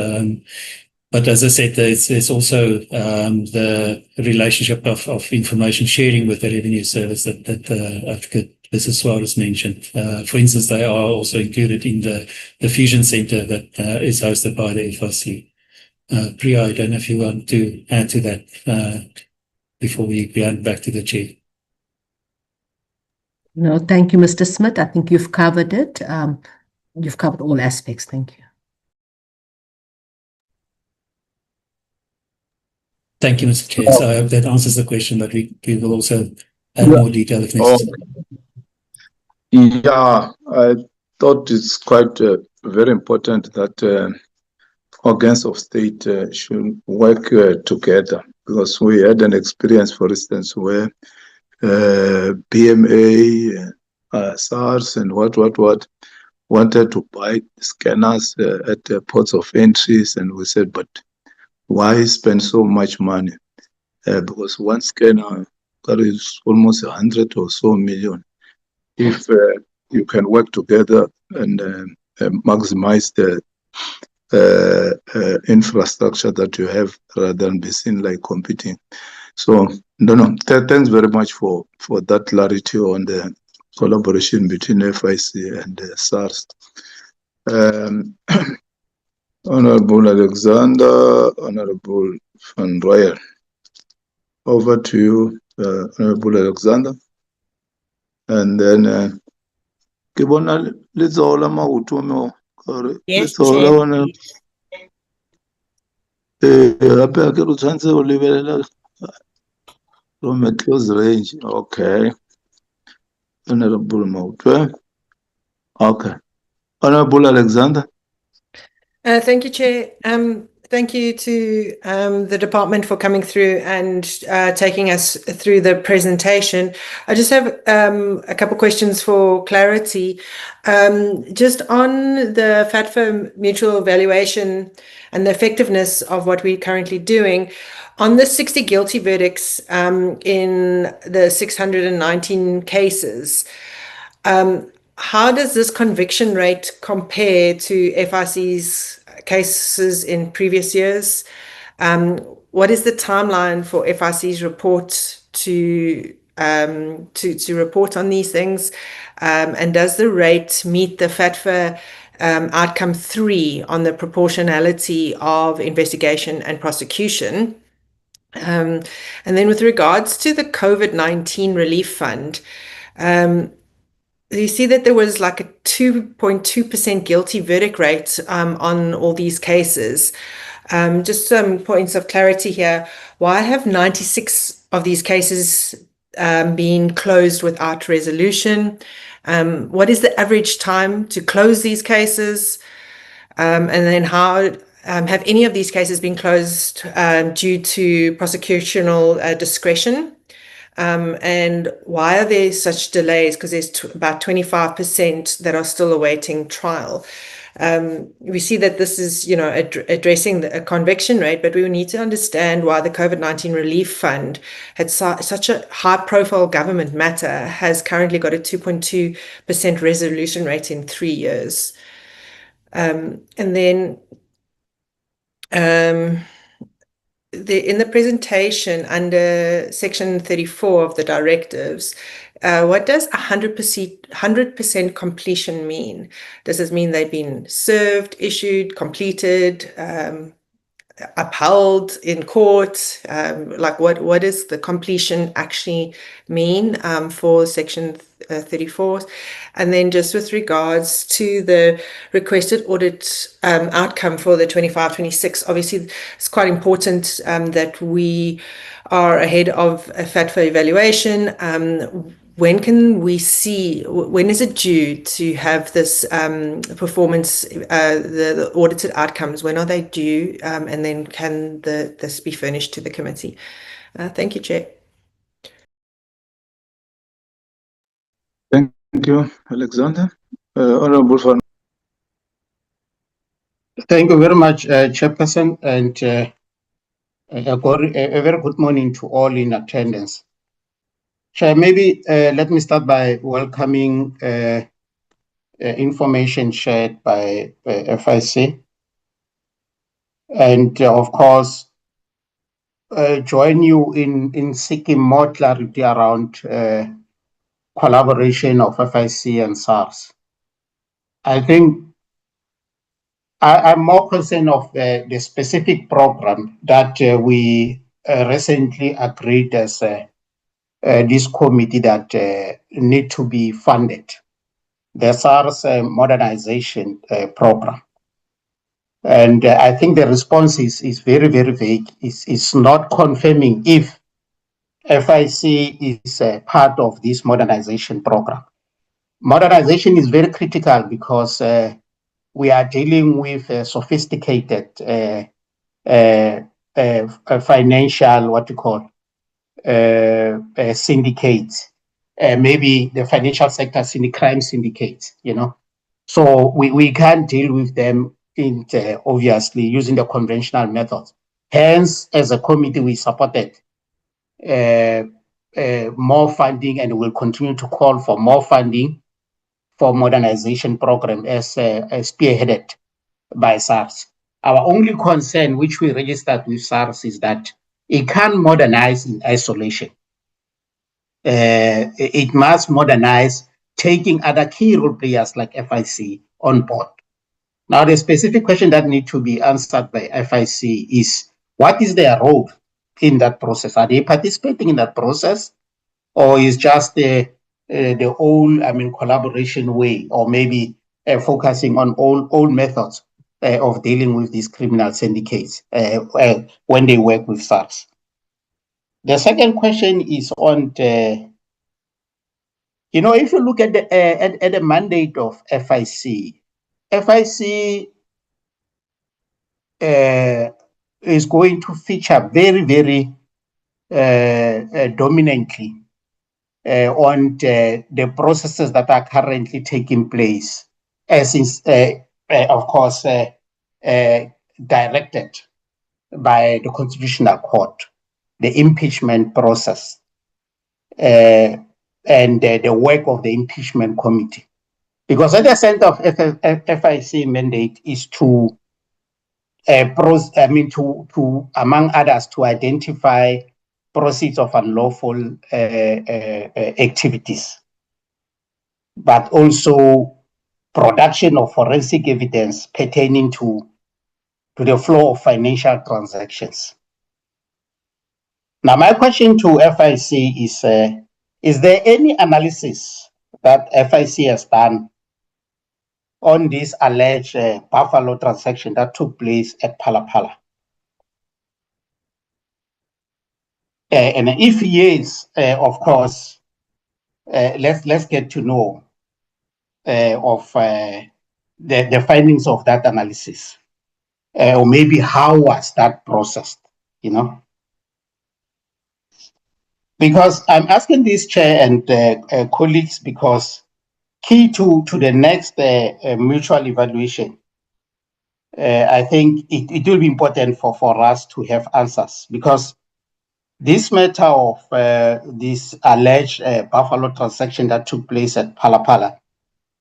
But as I said, there's also the relationship of information sharing with the revenue service that Advocate Mrs. Suarez mentioned. For instance, they are also included in the fusion center that is hosted by the FIC. Priya, I don't know if you want to add to that before we hand back to the chair. No, thank you, Mr. Smith. I think you've covered it. You've covered all aspects. Thank you. Thank you, Mr. Chair. So I hope that answers the question, but we will also add more detail if necessary. Yeah, I thought it's quite very important that organs of state should work together, because we had an experience, for instance, where BMA, SARS, and what wanted to buy scanners at the ports of entries, and we said, but why spend so much money? Because one scanner carries almost 100 or so million. If you can work together and maximize the infrastructure that you have, rather than be seen like competing. So, no, thanks very much for that clarity on the collaboration between FIC and SARS. Honorable Alexander, Honorable Van Royal, over to you, Honorable Alexander. And then, let's all Yes, Chair. From a close range. Okay. Honorable Mautwe. Okay. Honorable Alexander. Thank you, Chair. Thank you to the department for coming through and taking us through the presentation. I just have a couple questions for clarity. Just on the FATFA mutual evaluation and the effectiveness of what we're currently doing, on the 60 guilty verdicts in the 619 cases, how does this conviction rate compare to FIC's cases in previous years? What is the timeline for FIC's report to report on these things? And does the rate meet the FATFA outcome 3 on the proportionality of investigation and prosecution? And then with regards to the COVID-19 relief fund, you see that there was like a 2.2% guilty verdict rate on all these cases. Just some points of clarity here. Why have 96 of these cases been closed without resolution? What is the average time to close these cases? And then how have any of these cases been closed due to prosecutorial discretion? And why are there such delays? Because there's about 25% that are still awaiting trial. We see that this is, addressing a conviction rate, but we need to understand why the COVID-19 relief fund had such a high-profile government matter has currently got a 2.2% resolution rate in 3 years. And then in the presentation under section 34 of the directives, what does 100% completion mean? Does this mean they've been served, issued, completed, upheld in court? Like what does the completion actually mean for section 34? And then just with regards to the requested audit outcome for the 25-26, obviously it's quite important that we are ahead of a FATFA evaluation. When can we see, when is it due to have this performance, the audited outcomes, when are they due? And then can this be furnished to the committee? Thank you, Chair. Thank you, Alexander. Honorable Van. Thank you very much, Chairperson, and a very good morning to all in attendance. Chair, maybe let me start by welcoming information shared by FIC. and of course, join you in seeking more clarity around collaboration of FIC and SARS. I think I'm more concerned of the specific program that we recently agreed as this committee that need to be funded. The SARS modernization program. And I think the response is very, very vague. It's not confirming if FIC is part of this modernization program. Modernization is very critical because we are dealing with sophisticated financial, syndicates, maybe the financial sector crime syndicates, So we can't deal with them obviously using the conventional methods. Hence, as a committee, we supported more funding and will continue to call for more funding for modernization program as spearheaded by SARS. Our only concern, which we registered with SARS, is that it can't modernize in isolation. It must modernize, taking other key role players like FIC on board. Now, the specific question that needs to be answered by FIC is, what is their role in that process? Are they participating in that process? Or is just the old, collaboration way, or maybe focusing on old methods of dealing with these criminal syndicates when they work with SARS? The second question is on the, if you look at the mandate of FIC, FIC is going to feature very, very dominantly on the processes that are currently taking place, as is, of course, directed by the Constitutional Court, the impeachment process, and the work of the impeachment committee. Because at the center of FIC mandate is to, among others, to identify proceeds of unlawful activities, but also production of forensic evidence pertaining to the flow of financial transactions. Now, my question to FIC is there any analysis that FIC has done on this alleged Buffalo transaction that took place at Palapala? And if yes, of course, let's get to know of the findings of that analysis, or maybe how was that processed, Because I'm asking this chair and colleagues because key to the next mutual evaluation, I think it will be important for us to have answers, because this matter of this alleged Buffalo transaction that took place at Palapala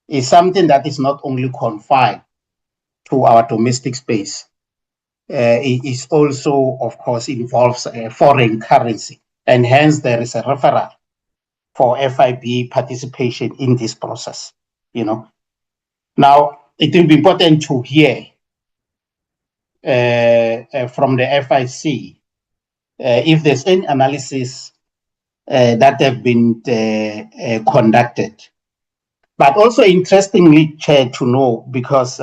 is something that is not only confined to our domestic space. It is also, of course, involves foreign currency, and hence there is a referral for FIB participation in this process. Now, it will be important to hear from the FIC if there's any analysis that have been conducted. But also interestingly, Chair, to know, because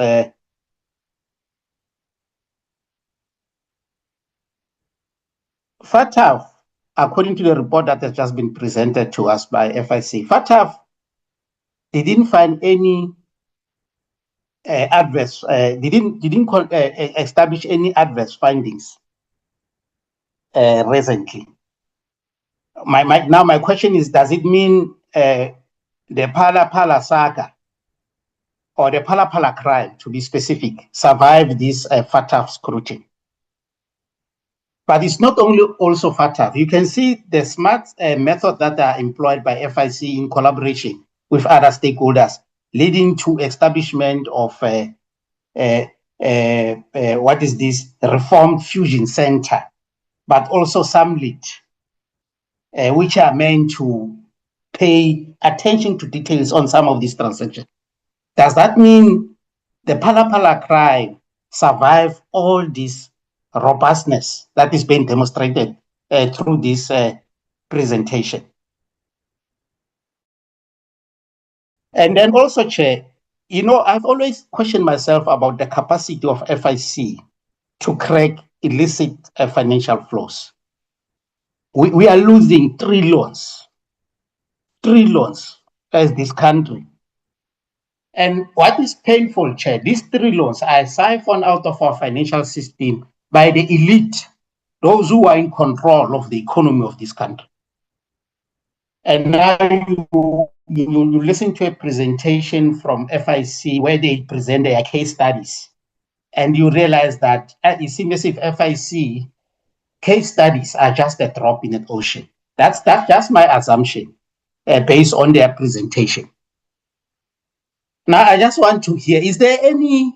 FATF, according to the report that has just been presented to us by FIC, FATF, they didn't find any adverse, didn't establish any adverse findings recently. Now my question is, does it mean the Palapala saga or the Palapala crime, to be specific, survived this FATF scrutiny? But it's not only also FATF. You can see the smart methods that are employed by FIC in collaboration with other stakeholders, leading to establishment of what is this, Reformed Fusion Center, but also SAAMLG, which are meant to pay attention to details on some of these transactions. Does that mean the Phala crime survive all this robustness that is being demonstrated through this presentation? And then also, Chair, you know, I've always questioned myself about the capacity of FIC to crack illicit financial flows. We are losing trillions as this country. And what is painful, Chair, these trillions are siphoned out of our financial system by the elite, those who are in control of the economy of this country. And now you listen to a presentation from FIC where they present their case studies, and you realize that it seems as if FIC case studies are just a drop in the ocean. That's just my assumption based on their presentation. Now, I just want to hear, is there any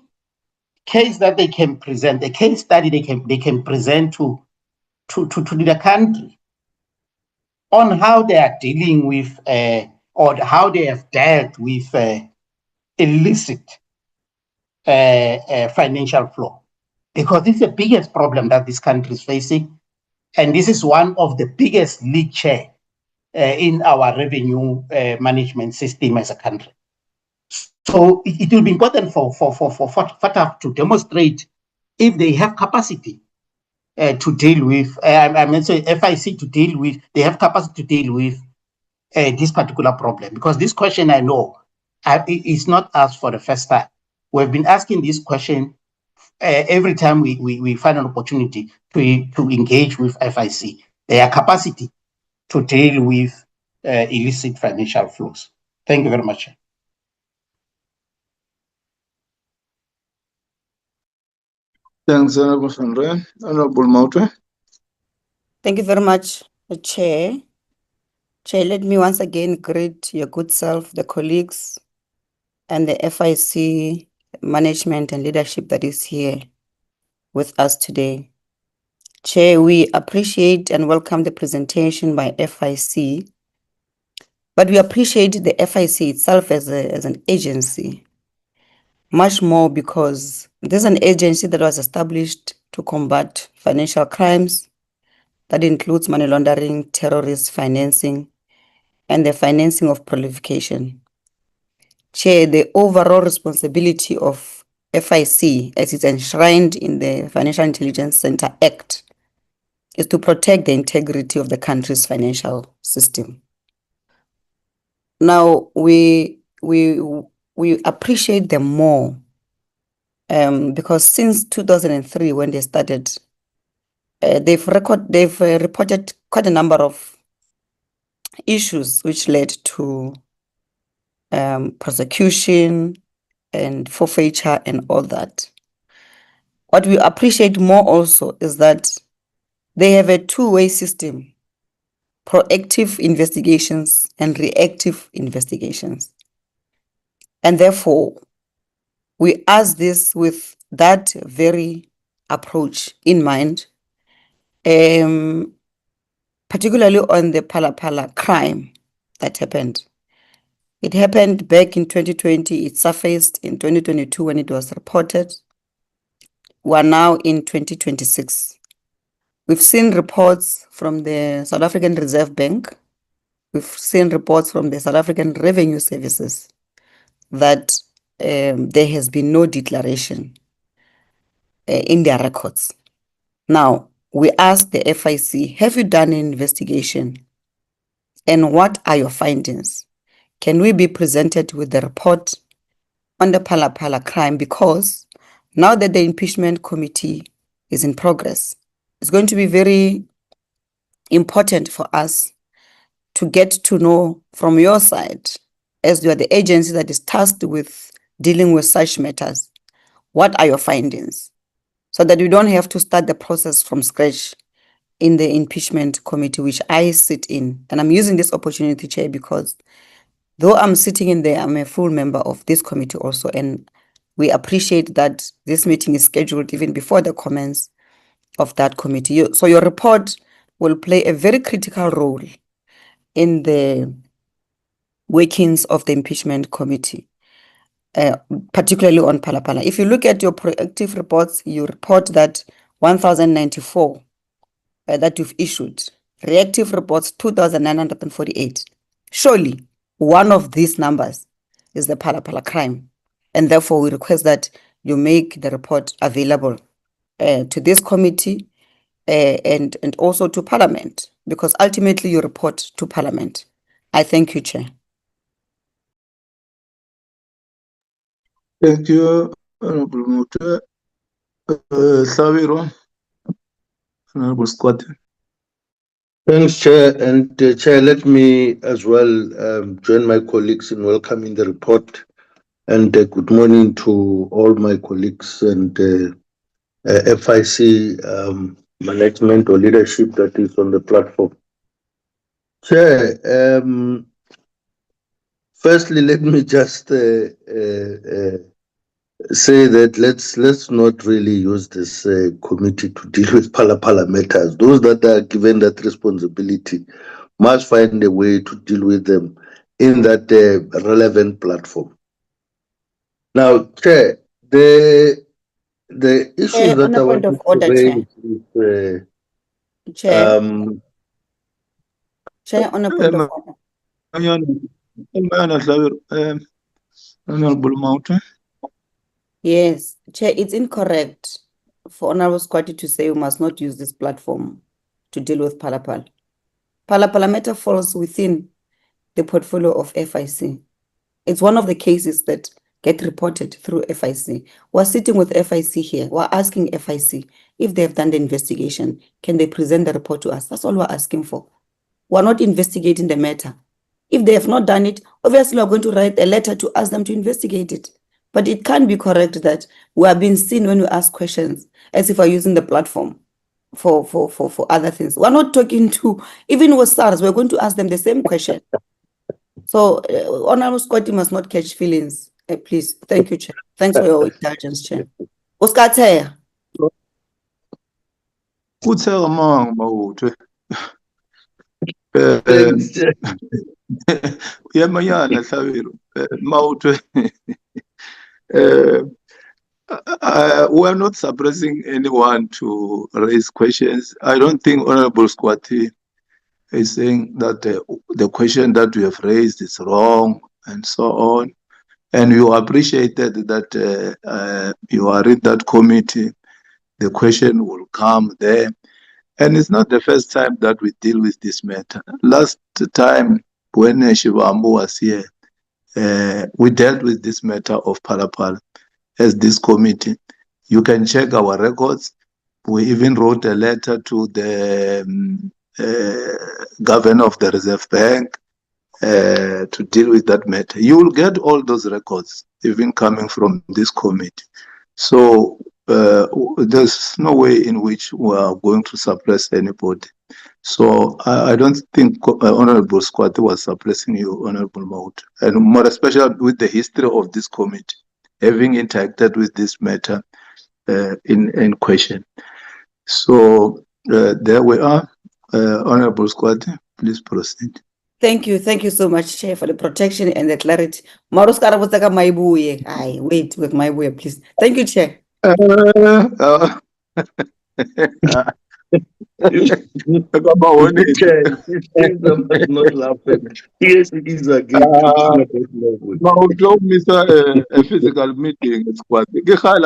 case that they can present, a case study they can present to the country on how they are dealing with or how they have dealt with illicit financial flow? Because this is the biggest problem that this country is facing, and this is one of the biggest leak share in our revenue management system as a country. So it will be important for FATF to demonstrate if they have capacity to deal with, I mean, so FIC to deal with, they have capacity to deal with this particular problem. Because this question, I know, is not asked for the first time. We've been asking this question every time we find an opportunity to engage with FIC, their capacity to deal with illicit financial flows. Thank you very much. Thanks, Honorable Sandra. Honorable Mautwe. Thank you very much, Chair. Chair, let me once again greet your good self, the colleagues, and the FIC management and leadership that is here with us today. Chair, we appreciate and welcome the presentation by FIC, but we appreciate the FIC itself as an agency, much more because this is an agency that was established to combat financial crimes that includes money laundering, terrorist financing, and the financing of proliferation. Chair, the overall responsibility of FIC, as it's enshrined in the Financial Intelligence Center Act, is to protect the integrity of the country's financial system. Now, we appreciate them more because since 2003, when they started, they've reported quite a number of issues which led to prosecution and forfeiture and all that. What we appreciate more also is that they have a two-way system: proactive investigations and reactive investigations. And therefore, we ask this with that very approach in mind, particularly on the Phala crime that happened. It happened back in 2020. It surfaced in 2022 when it was reported. We are now in 2026. We've seen reports from the South African Reserve Bank. We've seen reports from the South African Revenue Services that there has been no declaration in their records. Now, we ask the FIC, have you done an investigation? And what are your findings? Can we be presented with the report on the Phala crime? Because now that the impeachment committee is in progress, it's going to be very important for us to get to know from your side, as you are the agency that is tasked with dealing with such matters, what are your findings? So that we don't have to start the process from scratch in the impeachment committee, which I sit in. And I'm using this opportunity, Chair, because though I'm sitting in there, I'm a full member of this committee also. And we appreciate that this meeting is scheduled even before the commence of that committee. So your report will play a very critical role in the workings of the impeachment committee, particularly on Phalaphala. If you look at your proactive reports, you report that 1,094 that you've issued, reactive reports 2,948. Surely one of these numbers is the Phalaphala crime, and therefore we request that you make the report available to this committee and also to Parliament, because ultimately you report to Parliament. I thank you, Chair. Thank you, Honorable Mute. Saviro, Honorable Scott. Thanks, Chair. And Chair, let me as well join my colleagues in welcoming the report. And good morning to all my colleagues and FIC management or leadership that is on the platform. Chair, firstly, let me just say that let's not really use this committee to deal with Phalaphala matters. Those that are given that responsibility must find a way to deal with them in that relevant platform. Now, Chair, the issues that On I a point want of to order, raise Chair. is Chair, on a point of order. Honorable Mount. Yes, Chair, it's incorrect for Honorable Squatty to say we must not use this platform to deal with Phalaphala. Phalaphala matter falls within the portfolio of FIC. It's one of the cases that get reported through FIC. We're sitting with FIC here. We're asking FIC if they have done the investigation, can they present the report to us? That's all we're asking for. We're not investigating the matter. If they have not done it, obviously we're going to write a letter to ask them to investigate it. But it can't be correct that we are being seen when we ask questions as if we're using the platform for other things. We're not talking to, even with SARS, we're going to ask them the same question. So, Honorable Scotty must not catch feelings. Please. Thank you, Chair. Thanks for your indulgence, Chair. Oscar Taya. Uthe amang Mawuthe. Thanks, Chair. Yamayana Saviro. Mawuthe. We are not suppressing anyone to raise questions. I don't think Honorable Squatty is saying that the question that we have raised is wrong and so on. And you appreciated that you are in that committee. The question will come there. And it's not the first time that we deal with this matter. Last time when Shivambu was here, we dealt with this matter of Phalaphala as this committee. You can check our records. We even wrote a letter to the governor of the Reserve Bank to deal with that matter. You will get all those records, even coming from this committee. So there's no way in which we are going to suppress anybody. So I don't think Honorable Squatty was suppressing you, Honorable Maut, and more especially with the history of this committee, having interacted with this matter in question. So there we are. Honorable Squatty, please proceed. Thank you so much, Chair, for the protection and the clarity. Maruskara Butaka Maibuye. I wait with my way, please. Thank you, Chair. Not laughing. Yes, it is again. Now, don't miss a physical meeting. I guess so.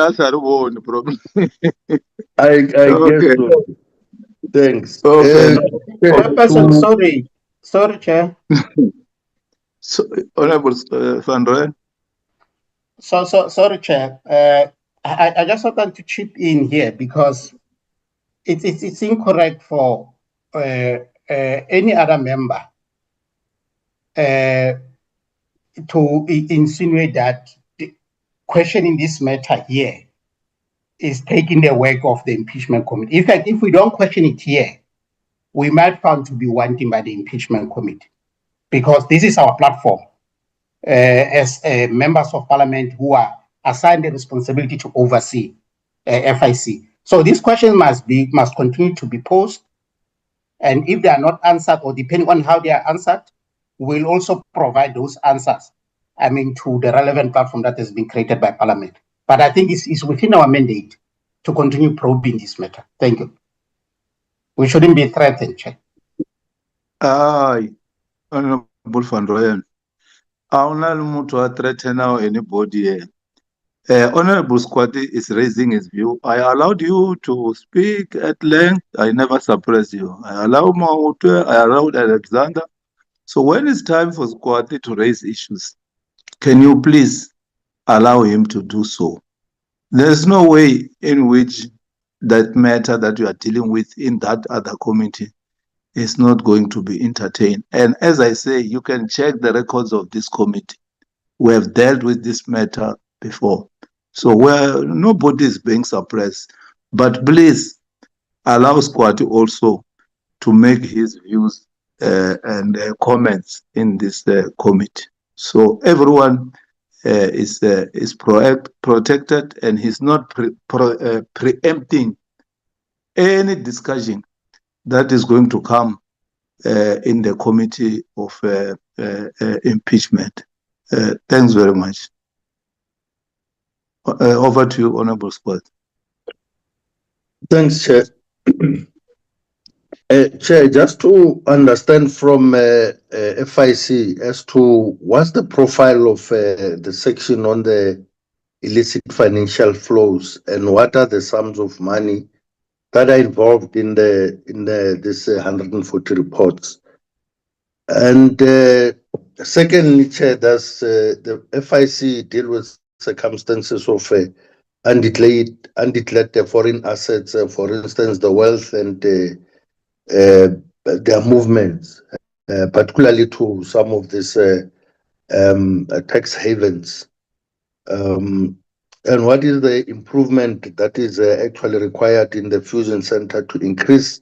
Thanks. Okay. Sorry, Chair. So, Honorable Sandra. Sorry, Chair. I just wanted to chip in here because it's incorrect for any other member to insinuate that the questioning this matter here is taking the work of the impeachment committee. In fact, if we don't question it here, we might found to be wanting by the impeachment committee, because this is our platform as members of parliament who are assigned the responsibility to oversee FIC. So these questions must continue to be posed, and if they are not answered, or depending on how they are answered, we'll also provide those answers, to the relevant platform that has been created by Parliament. But I think it's within our mandate to continue probing this matter. Thank you. We shouldn't be threatened, Chair. Honorable Van Rooyen. I don't to threaten now anybody here. Honorable Squati is raising his view. I allowed you to speak at length. I never suppressed you. I allowed Maute, I allowed Alexander. So when it's time for Squati to raise issues, can you please allow him to do so? There's no way in which that matter that you are dealing with in that other committee is not going to be entertained. And as I say, you can check the records of this committee. We have dealt with this matter before. So where nobody is being suppressed, but please allow Squati also to make his views and comments in this committee. So everyone is protected, and he's not preempting any discussion that is going to come in the committee of impeachment. Thanks very much. Over to you, Honorable Squad. Thanks, Chair. Chair, just to understand from FIC as to what's the profile of the section on the illicit financial flows, and what are the sums of money that are involved in this 140 reports. And secondly, Chair, does the FIC deal with circumstances of undeclared foreign assets, for instance, the wealth and their movements, particularly to some of these tax havens? And what is the improvement that is actually required in the Fusion Center to increase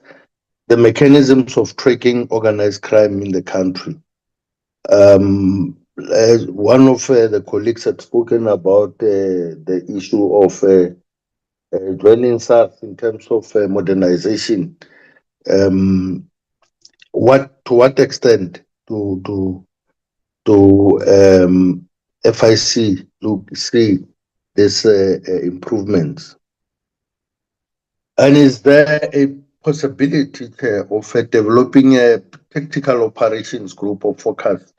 the mechanisms of tracking organized crime in the country? As one of the colleagues had spoken about the issue of joining SARS in terms of modernization. To what extent do FIC look see this improvements? And is there a possibility of developing a tactical operations group of focus,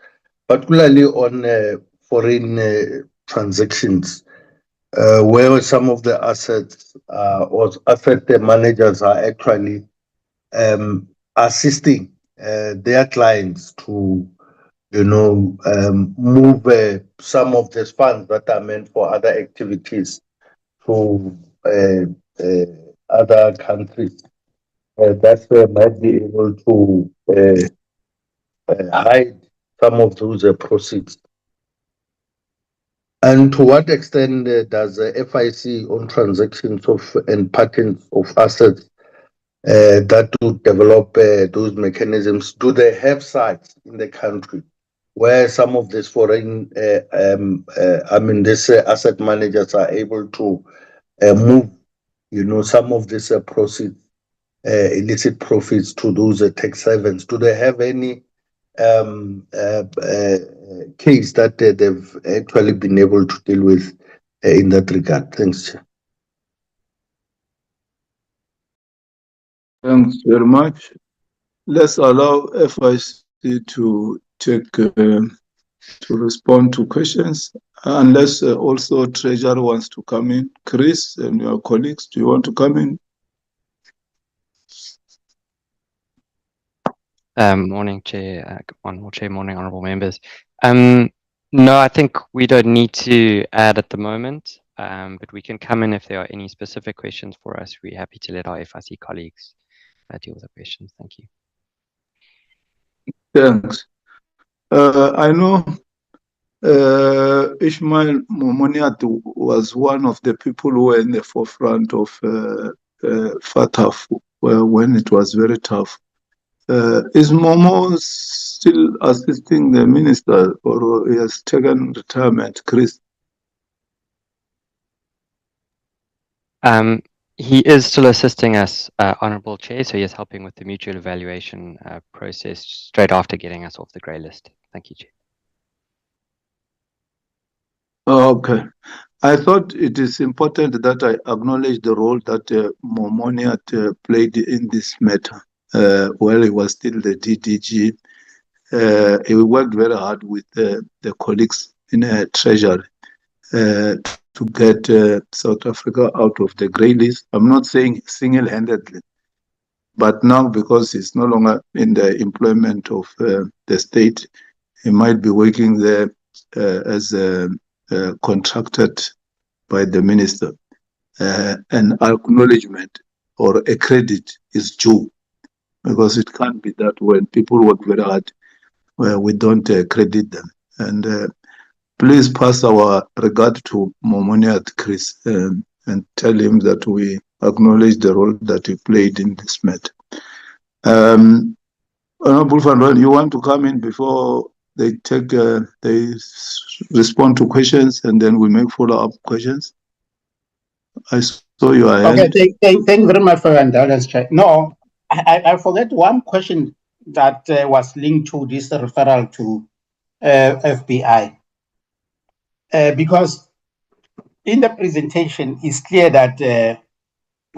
particularly on foreign transactions, where some of the assets or asset managers are actually assisting their clients to, move some of the funds that are meant for other activities to other countries that might be able to hide some of those proceeds? And to what extent does FIC own transactions of and patents of assets that would develop those mechanisms? Do they have sites in the country where some of these foreign, these asset managers are able to move, some of these proceeds, illicit profits to those tax havens? Do they have any case that they've actually been able to deal with in that regard? Thanks, Chair. Thanks very much. Let's allow FIC to take to respond to questions, unless also Treasurer wants to come in. Chris and your colleagues, do you want to come in? Morning, Chair. Morning, honourable members. No, I think we don't need to add at the moment, but we can come in if there are any specific questions for us. We're happy to let our FIC colleagues deal with the questions. Thank you. Thanks. I know Ishmael Momoniat was one of the people who were in the forefront of FATF when it was very tough. Is Momo still assisting the minister, or he has taken retirement? Chris? He is still assisting us, Honourable Chair, so he is helping with the mutual evaluation process straight after getting us off the grey list. Thank you, Chair. Okay. I thought it is important that I acknowledge the role that Momoniat played in this matter. While he was still the DDG, he worked very hard with the colleagues in Treasury to get South Africa out of the grey list. I'm not saying single-handedly, but now because he's no longer in the employment of the state, he might be working there as contracted by the minister. An acknowledgement or a credit is due, because it can't be that when people work very hard, we don't credit them. And please pass our regard to Momoniat Chris and tell him that we acknowledge the role that he played in this matter. Honorable Van Rooyen, you want to come in before they take they respond to questions, and then we make follow-up questions? I saw your hand. Okay, thank you very much for your indulgence, Chair. No, I forget one question that was linked to this referral to FBI. Because in the presentation, it's clear that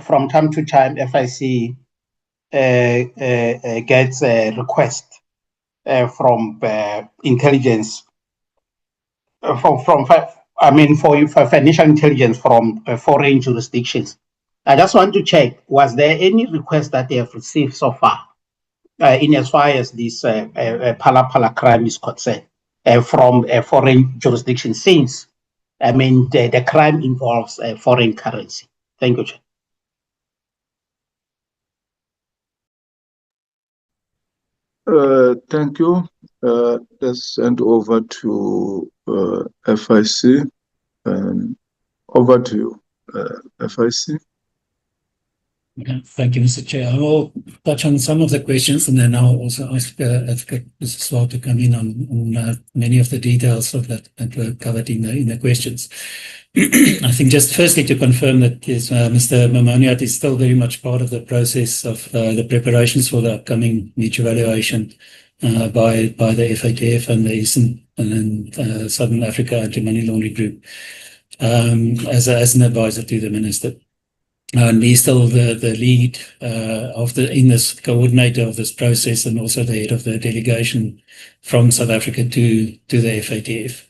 from time to time, FIC gets a request from intelligence, for financial intelligence from foreign jurisdictions. I just want to check, was there any request that they have received so far in as far as this Phala crime is concerned from a foreign jurisdiction, since the crime involves foreign currency? Thank you, Chair. Thank you. Let's send over to FIC. Over to you, FIC. Okay. Thank you, Mr. Chair. I will touch on some of the questions, and then I'll also ask Mr. Swart to come in on many of the details of that were covered in the questions. I think just firstly to confirm that Mr. Momoniat is still very much part of the process of the preparations for the upcoming mutual evaluation by the FATF and the Eastern and Southern Africa Anti-Money Laundering Group as an advisor to the Minister. And he's still the lead in this coordinator of this process, and also the head of the delegation from South Africa to the FATF.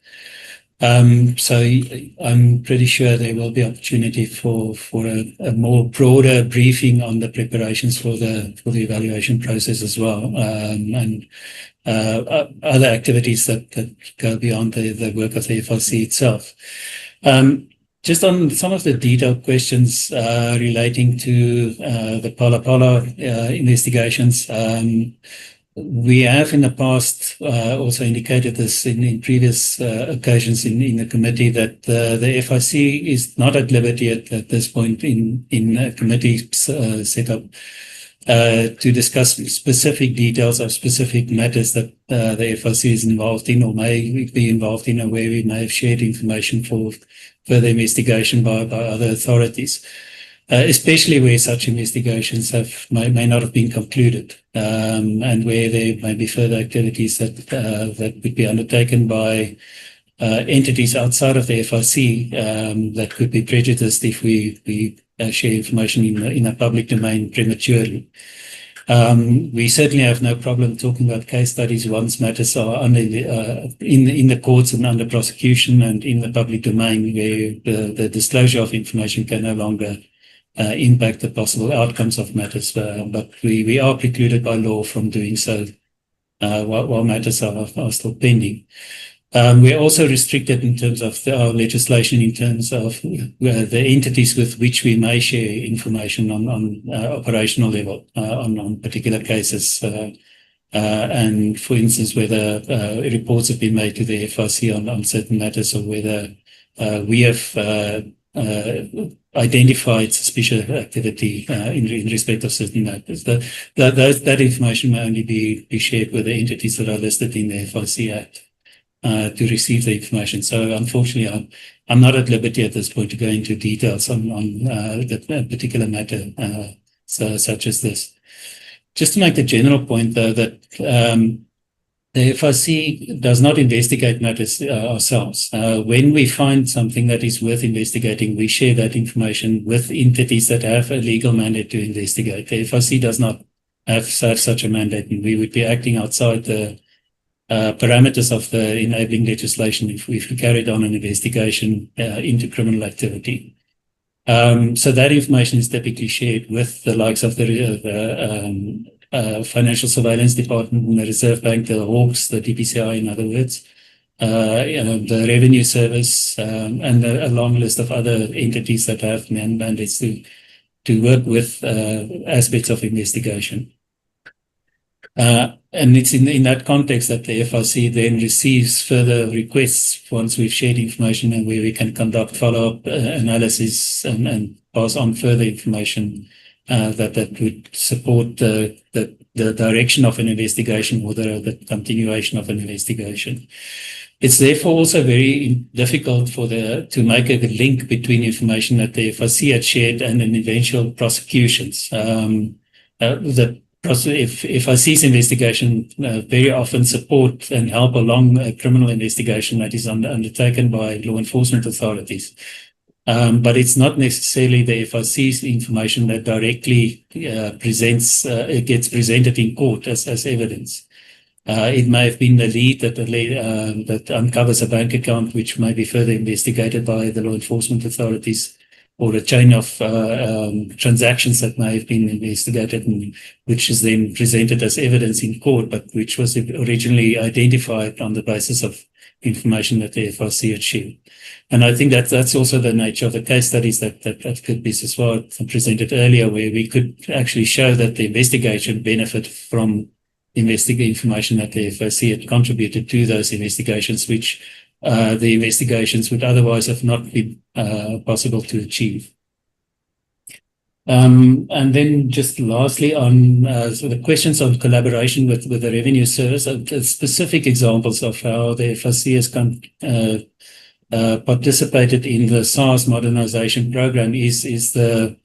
So I'm pretty sure there will be opportunity for a more broader briefing on the preparations for the evaluation process as well, and other activities that go beyond the work of the FIC itself. Just on some of the detailed questions relating to the Phala investigations, we have in the past also indicated this in previous occasions in the committee that the FIC is not at liberty at this point in a committee setup to discuss specific details of specific matters that the FIC is involved in or may be involved in, or where we may have shared information for further investigation by other authorities, especially where such investigations may not have been concluded, and where there may be further activities that would be undertaken by entities outside of the FIC that could be prejudiced if we share information in a public domain prematurely. We certainly have no problem talking about case studies once matters are under in the courts and under prosecution and in the public domain, where the disclosure of information can no longer impact the possible outcomes of matters. But we are precluded by law from doing so while matters are still pending. We're also restricted in terms of our legislation, in terms of the entities with which we may share information on operational level on particular cases. And for instance, whether reports have been made to the FIC on certain matters, or whether we have identified suspicious activity in respect of certain matters. That information may only be shared with the entities that are listed in the FIC Act. to receive the information. So unfortunately, I'm not at liberty at this point to go into details on that particular matter, such as this. Just to make the general point, though, that the FIC does not investigate matters ourselves. When we find something that is worth investigating, we share that information with entities that have a legal mandate to investigate. The FIC does not have such a mandate, and we would be acting outside the parameters of the enabling legislation if we carried on an investigation into criminal activity. So that information is typically shared with the likes of the Financial Surveillance Department, the Reserve Bank, the Hawks, the DPCI, in other words, the Revenue Service, and a long list of other entities that have mandates to work with aspects of investigation. And it's in that context that the FIC then receives further requests once we've shared information and where we can conduct follow-up analysis and pass on further information that would support the direction of an investigation or the continuation of an investigation. It's therefore also very difficult to make a link between information that the FIC had shared and an eventual prosecutions. If FIC's investigation very often support and help along a criminal investigation that is undertaken by law enforcement authorities. But it's not necessarily the FIC's information that directly gets presented in court as evidence. It may have been the lead that uncovers a bank account which may be further investigated by the law enforcement authorities, or a chain of transactions that may have been investigated and which is then presented as evidence in court, but which was originally identified on the basis of information that the FIC had shared. And I think that's also the nature of the case studies that could be as well presented earlier, where we could actually show that the investigation benefited from information that the FIC had contributed to those investigations, which the investigations would otherwise have not been possible to achieve. And then just lastly on so the questions on collaboration with the Revenue Service, specific examples of how the FIC has participated in the SARS modernization program is the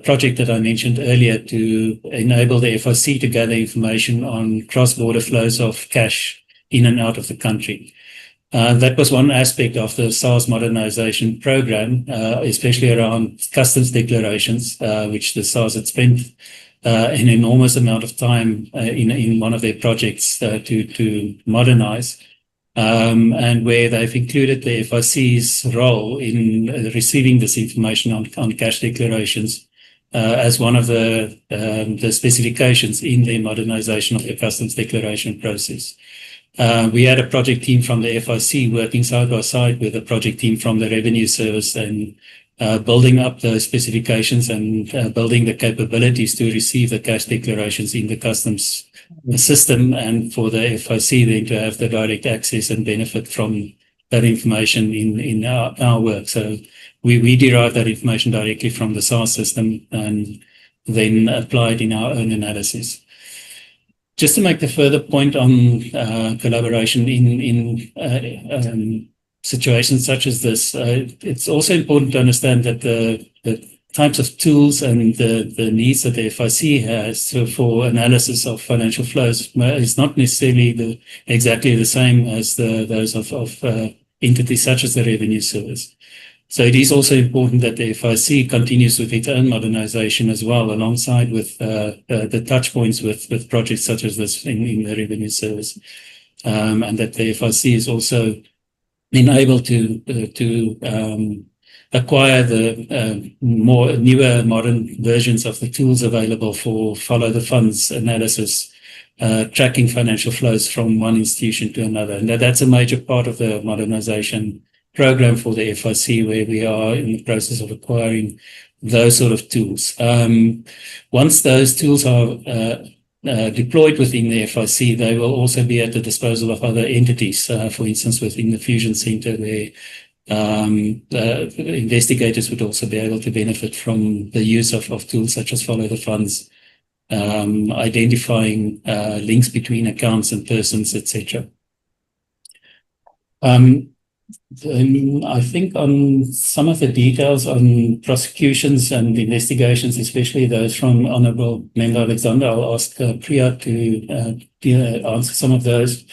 project that I mentioned earlier to enable the FIC to gather information on cross-border flows of cash in and out of the country. That was one aspect of the SARS modernization program, especially around customs declarations, which the SARS had spent an enormous amount of time in one of their projects to modernize, and where they've included the FIC's role in receiving this information on cash declarations as one of the specifications in the modernization of the customs declaration process. We had a project team from the FIC working side by side with a project team from the Revenue Service and building up the specifications and building the capabilities to receive the cash declarations in the customs system, and for the FIC then to have the direct access and benefit from that information in our work. So we derive that information directly from the SARS system and then apply it in our own analysis. Just to make the further point on collaboration in situations such as this, it's also important to understand that the types of tools and the needs that the FIC has for analysis of financial flows is not necessarily exactly the same as those of entities such as the Revenue Service. So it is also important that the FIC continues with its own modernization as well, alongside with the touch points with projects such as this in the Revenue Service, and that the FIC is also been able to acquire the newer modern versions of the tools available for follow the funds analysis, tracking financial flows from one institution to another. And that's a major part of the modernization program for the FIC, where we are in the process of acquiring those sort of tools. Once those tools are deployed within the FIC, they will also be at the disposal of other entities, for instance, within the Fusion Center, where investigators would also be able to benefit from the use of tools such as follow the funds, identifying links between accounts and persons, etc. I think on some of the details on prosecutions and investigations, especially those from Honourable Member Alexander, I'll ask Priya to answer some of those.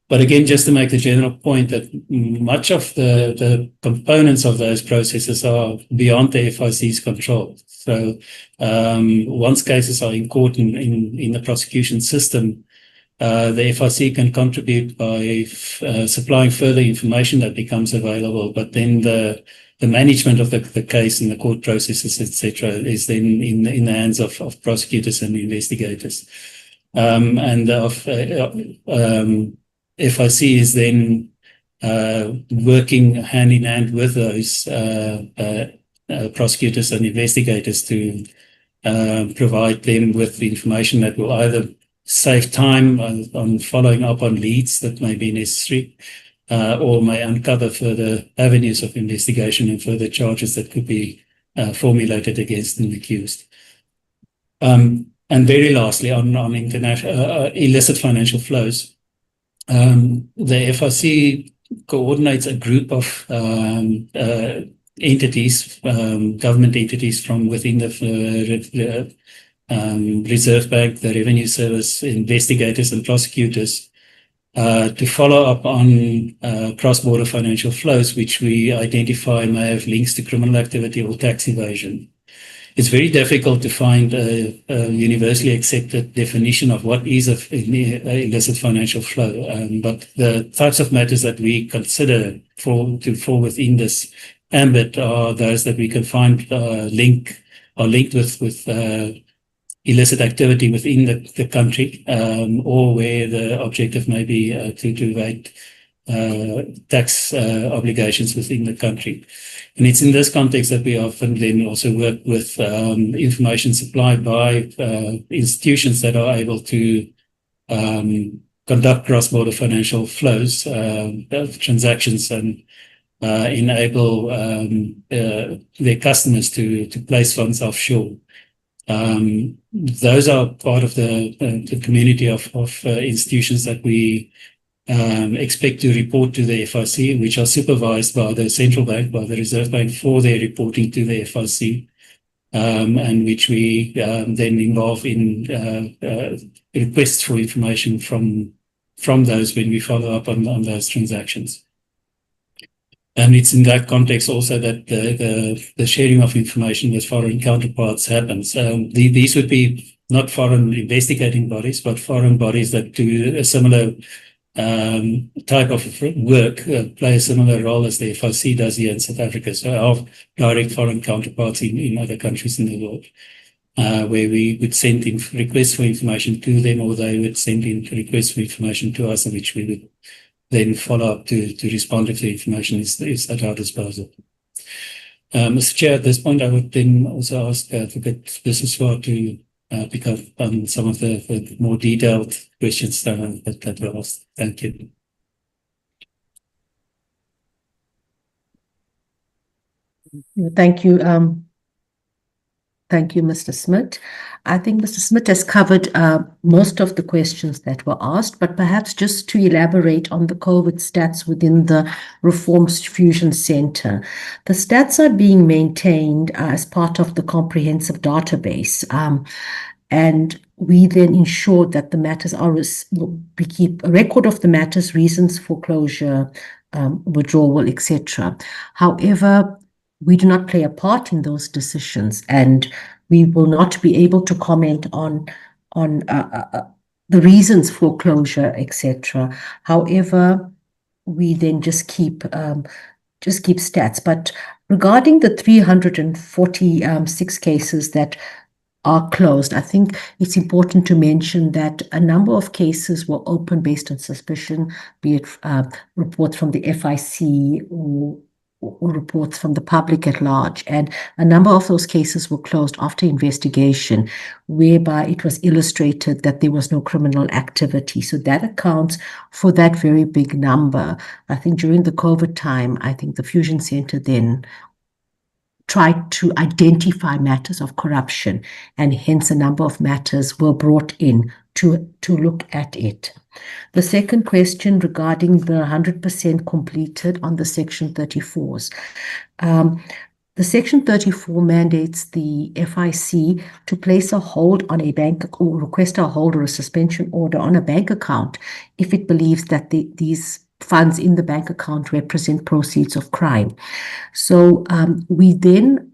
But again, just to make the general point that much of the components of those processes are beyond the FIC's control. So once cases are in court in the prosecution system, the FIC can contribute by supplying further information that becomes available, but then the management of the case and the court processes, etc., is then in the hands of prosecutors and investigators. FIC is then working hand in hand with those prosecutors and investigators to provide them with the information that will either save time on following up on leads that may be necessary, or may uncover further avenues of investigation and further charges that could be formulated against an accused. And very lastly, on international illicit financial flows, the FIC coordinates a group of entities, government entities from within the Reserve Bank, the Revenue Service, investigators and prosecutors to follow up on cross-border financial flows, which we identify may have links to criminal activity or tax evasion. It's very difficult to find a universally accepted definition of what is an illicit financial flow, but the types of matters that we consider to fall within this ambit are those that we can find linked with illicit activity within the country, or where the objective may be to evade tax obligations within the country. And it's in this context that we often then also work with information supplied by institutions that are able to conduct cross-border financial flows, transactions, and enable their customers to place funds offshore. Those are part of the community of institutions that we expect to report to the FIC, which are supervised by the central bank, by the Reserve Bank, for their reporting to the FIC, and which we then involve in requests for information from those when we follow up on those transactions. And it's in that context also that the sharing of information with foreign counterparts happens. These would be not foreign investigating bodies, but foreign bodies that do a similar type of work, play a similar role as the FIC does here in South Africa. So our direct foreign counterparts in other countries in the world, where we would send in requests for information to them, or they would send in requests for information to us, which we would then follow up to respond if the information is at our disposal. Mr. Chair, at this point, I would then also ask Advocate Biseswar to pick up on some of the more detailed questions that were asked. Thank you. Thank you. Thank you, Mr. Smith. I think Mr. Smith has covered most of the questions that were asked, but perhaps just to elaborate on the COVID stats within the Reforms Fusion Center. The stats are being maintained as part of the comprehensive database, and we then ensure that the matters are, we keep a record of the matters, reasons for closure, withdrawal, etc. However, we do not play a part in those decisions, and we will not be able to comment on the reasons for closure, etc. However, we then just keep stats. But regarding the 346 cases that are closed, I think it's important to mention that a number of cases were opened based on suspicion, be it reports from the FIC or reports from the public at large, and a number of those cases were closed after investigation, whereby it was illustrated that there was no criminal activity. So that accounts for that very big number. I think during the COVID time, I think the Fusion Center then tried to identify matters of corruption, and hence a number of matters were brought in to look at it. The second question regarding the 100% completed on the Section 34s. The Section 34 mandates the FIC to place a hold on a bank or request a hold or a suspension order on a bank account if it believes that these funds in the bank account represent proceeds of crime. So we then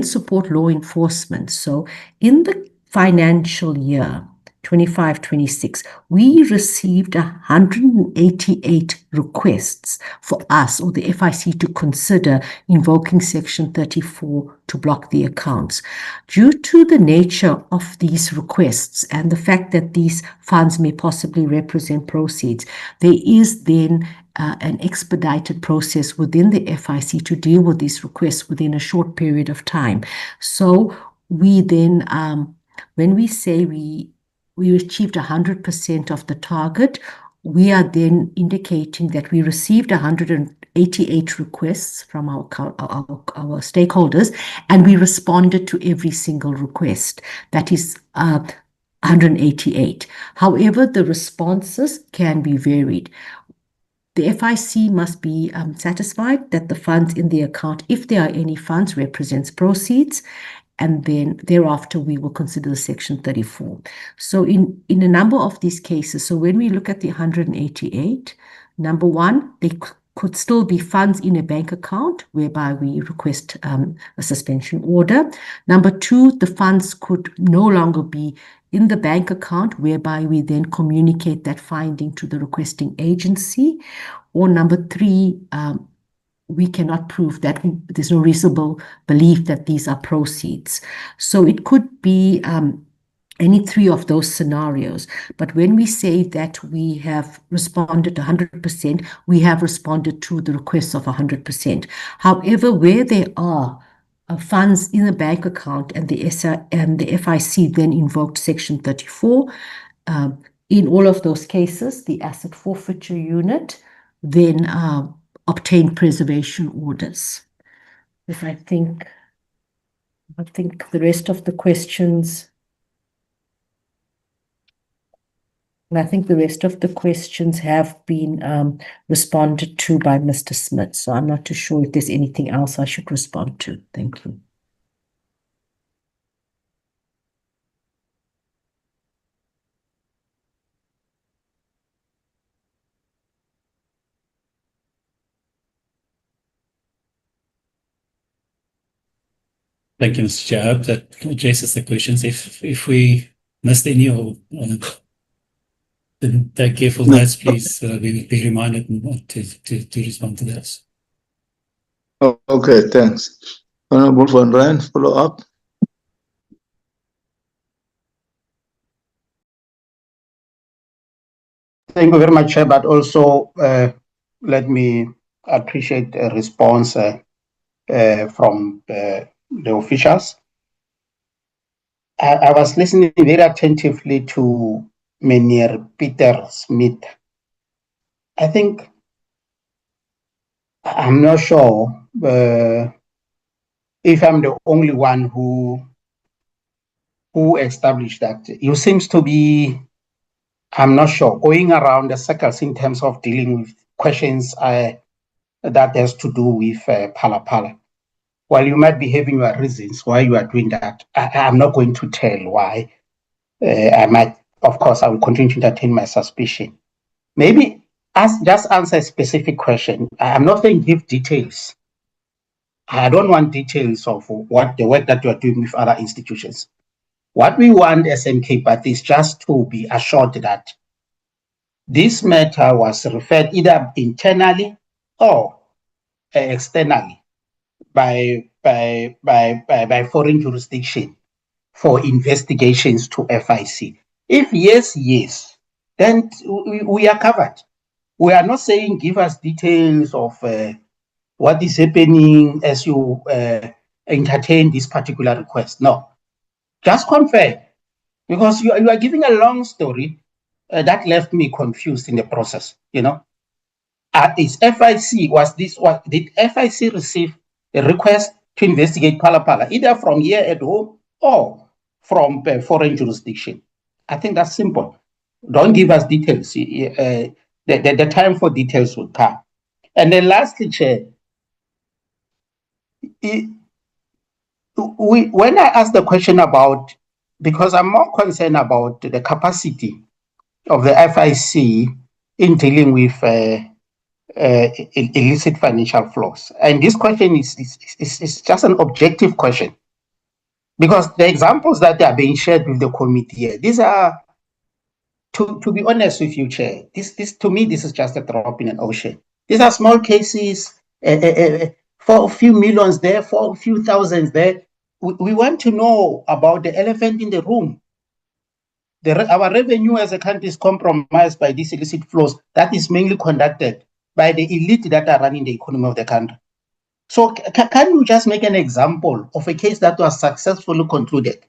support law enforcement. So in the financial year 25-26, we received 188 requests for us or the FIC to consider invoking Section 34 to block the accounts. Due to the nature of these requests and the fact that these funds may possibly represent proceeds, there is then an expedited process within the FIC to deal with these requests within a short period of time. So we then, when we say we achieved 100% of the target, we are then indicating that we received 188 requests from our stakeholders, and we responded to every single request. That is 188. However, the responses can be varied. The FIC must be satisfied that the funds in the account, if there are any funds, represents proceeds, and then thereafter we will consider the Section 34. So in a number of these cases, so when we look at the 188, number one, they could still be funds in a bank account whereby we request a suspension order. Number two, the funds could no longer be in the bank account whereby we then communicate that finding to the requesting agency. Or number three, we cannot prove that there's no reasonable belief that these are proceeds. So it could be any three of those scenarios. But when we say that we have responded 100%, we have responded to the requests of 100%. However, where there are funds in a bank account and the FIC then invoked Section 34, in all of those cases, the asset forfeiture unit then obtain preservation orders. If I think the rest of the questions, and I think the rest of the questions have been responded to by Mr. Smith. So I'm not too sure if there's anything else I should respond to. Thank you. Thank you, Mr. Chair. I hope that addresses the questions. If we missed any or didn't take careful notes, please be reminded to respond to those. Okay, thanks. Honorable Van Rijn, follow up. Thank you very much, Chair, but also let me appreciate a response from the officials. I was listening very attentively to Meneer Peter Smith. I think, I'm not sure if I'm the only one who established that. You seems to be, I'm not sure, going around the circles in terms of dealing with questions that has to do with Phala Phala. While you might be having your reasons why you are doing that, I'm not going to tell why. I might, of course, I will continue to entertain my suspicion. Maybe just answer a specific question. I'm not saying give details. I don't want details of what the work that you are doing with other institutions. What we want as MK is just to be assured that this matter was referred either internally or externally by foreign jurisdiction for investigations to FIC. If yes, then we are covered. We are not saying give us details of what is happening as you entertain this particular request. No, just confirm, because you are giving a long story that left me confused in the process. You know, is FIC did FIC receive a request to investigate Phala Phala either from here at home or from foreign jurisdiction? I think that's simple. Don't give us details. The time for details will come. And then lastly, Chair, when I ask the question about, because I'm more concerned about the capacity of the FIC in dealing with illicit financial flows. And this question is just an objective question, because the examples that are being shared with the committee here, these are, to be honest with you, Chair, this to me, this is just a drop in an ocean. These are small cases, for a few millions there, for a few thousands there. We want to know about the elephant in the room. Our revenue as a country is compromised by these illicit flows that is mainly conducted by the elite that are running the economy of the country. So can you just make an example of a case that was successfully concluded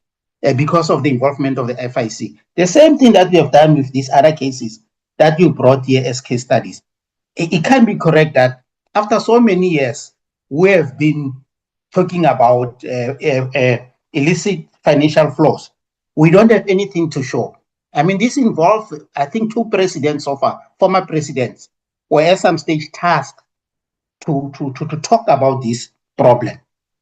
because of the involvement of the FIC? The same thing that we have done with these other cases that you brought here as case studies. It can be correct that after so many years, we have been talking about illicit financial flows. We don't have anything to show. I mean, this involved, I think, 2 presidents so far, former presidents, were at some stage tasked to talk about this problem.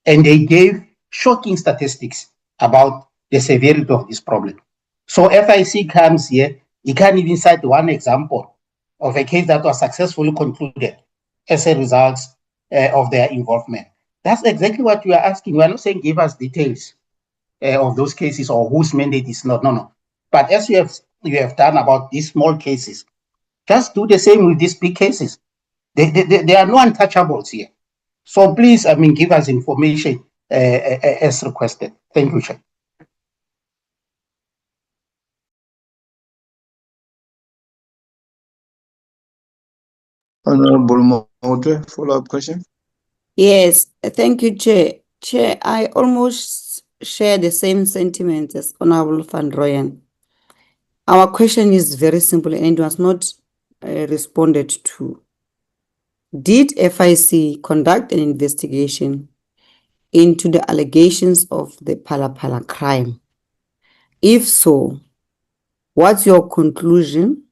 And they gave shocking statistics about the severity of this problem. So FIC comes here, you can't even cite one example of a case that was successfully concluded as a result of their involvement. That's exactly what we are asking. We are not saying give us details of those cases or whose mandate is not. No. But as you have done about these small cases, just do the same with these big cases. There are no untouchables here. So please, I mean, give us information as requested. Thank you, Chair. Honorable Mote, follow-up question. Yes, thank you, Chair. Chair, I almost share the same sentiments as Honorable Van Rooyen. Our question is very simple and it was not responded to. Did FIC conduct an investigation into the allegations of the Phala crime? If so, what's your conclusion?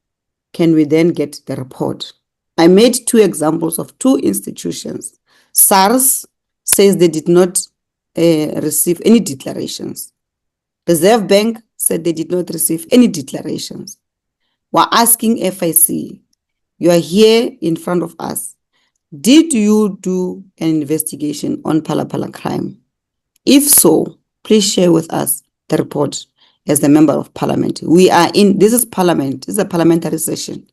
Can we then get the report? I made 2 examples of 2 institutions. SARS says they did not receive any declarations. Reserve Bank said they did not receive any declarations. We're asking FIC, you are here in front of us. Did you do an investigation on Phala crime? If so, please share with us the report as the member of parliament. This is parliament, this is a parliamentary session,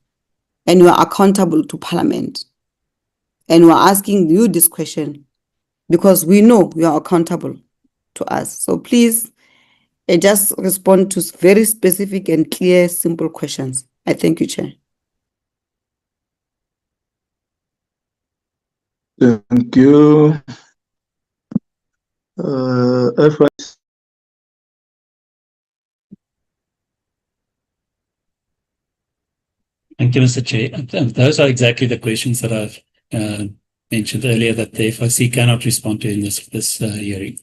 and you are accountable to parliament. And we're asking you this question because we know you are accountable to us. So please just respond to very specific and clear, simple questions. I thank you, Chair. Thank you. FIC. Thank you, Mr. Chair. Those are exactly the questions that I've mentioned earlier that the FIC cannot respond to in this hearing.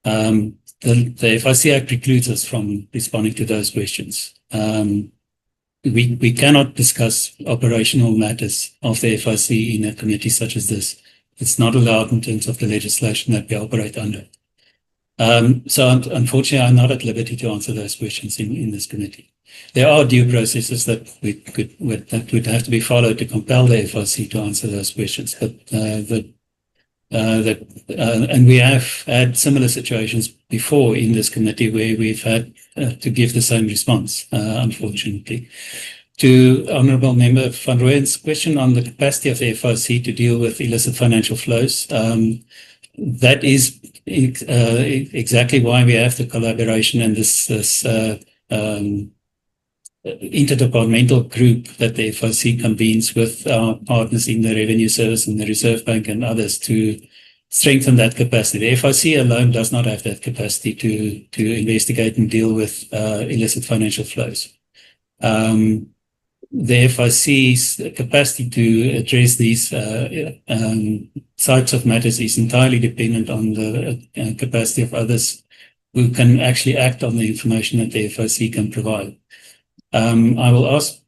The FIC Act precludes us from responding to those questions. We cannot discuss operational matters of the FIC in a committee such as this. It's not allowed in terms of the legislation that we operate under. So unfortunately, I'm not at liberty to answer those questions in this committee. There are due processes that would have to be followed to compel the FIC to answer those questions. But and we have had similar situations before in this committee where we've had to give the same response, unfortunately. To Honourable Member Van Rooyen's question on the capacity of the FIC to deal with illicit financial flows, that is exactly why we have the collaboration and this interdepartmental group that the FIC convenes with our partners in the Revenue Service and the Reserve Bank and others to strengthen that capacity. The FIC alone does not have that capacity to investigate and deal with illicit financial flows. The FIC's capacity to address these types of matters is entirely dependent on the capacity of others who can actually act on the information that the FIC can provide. I will ask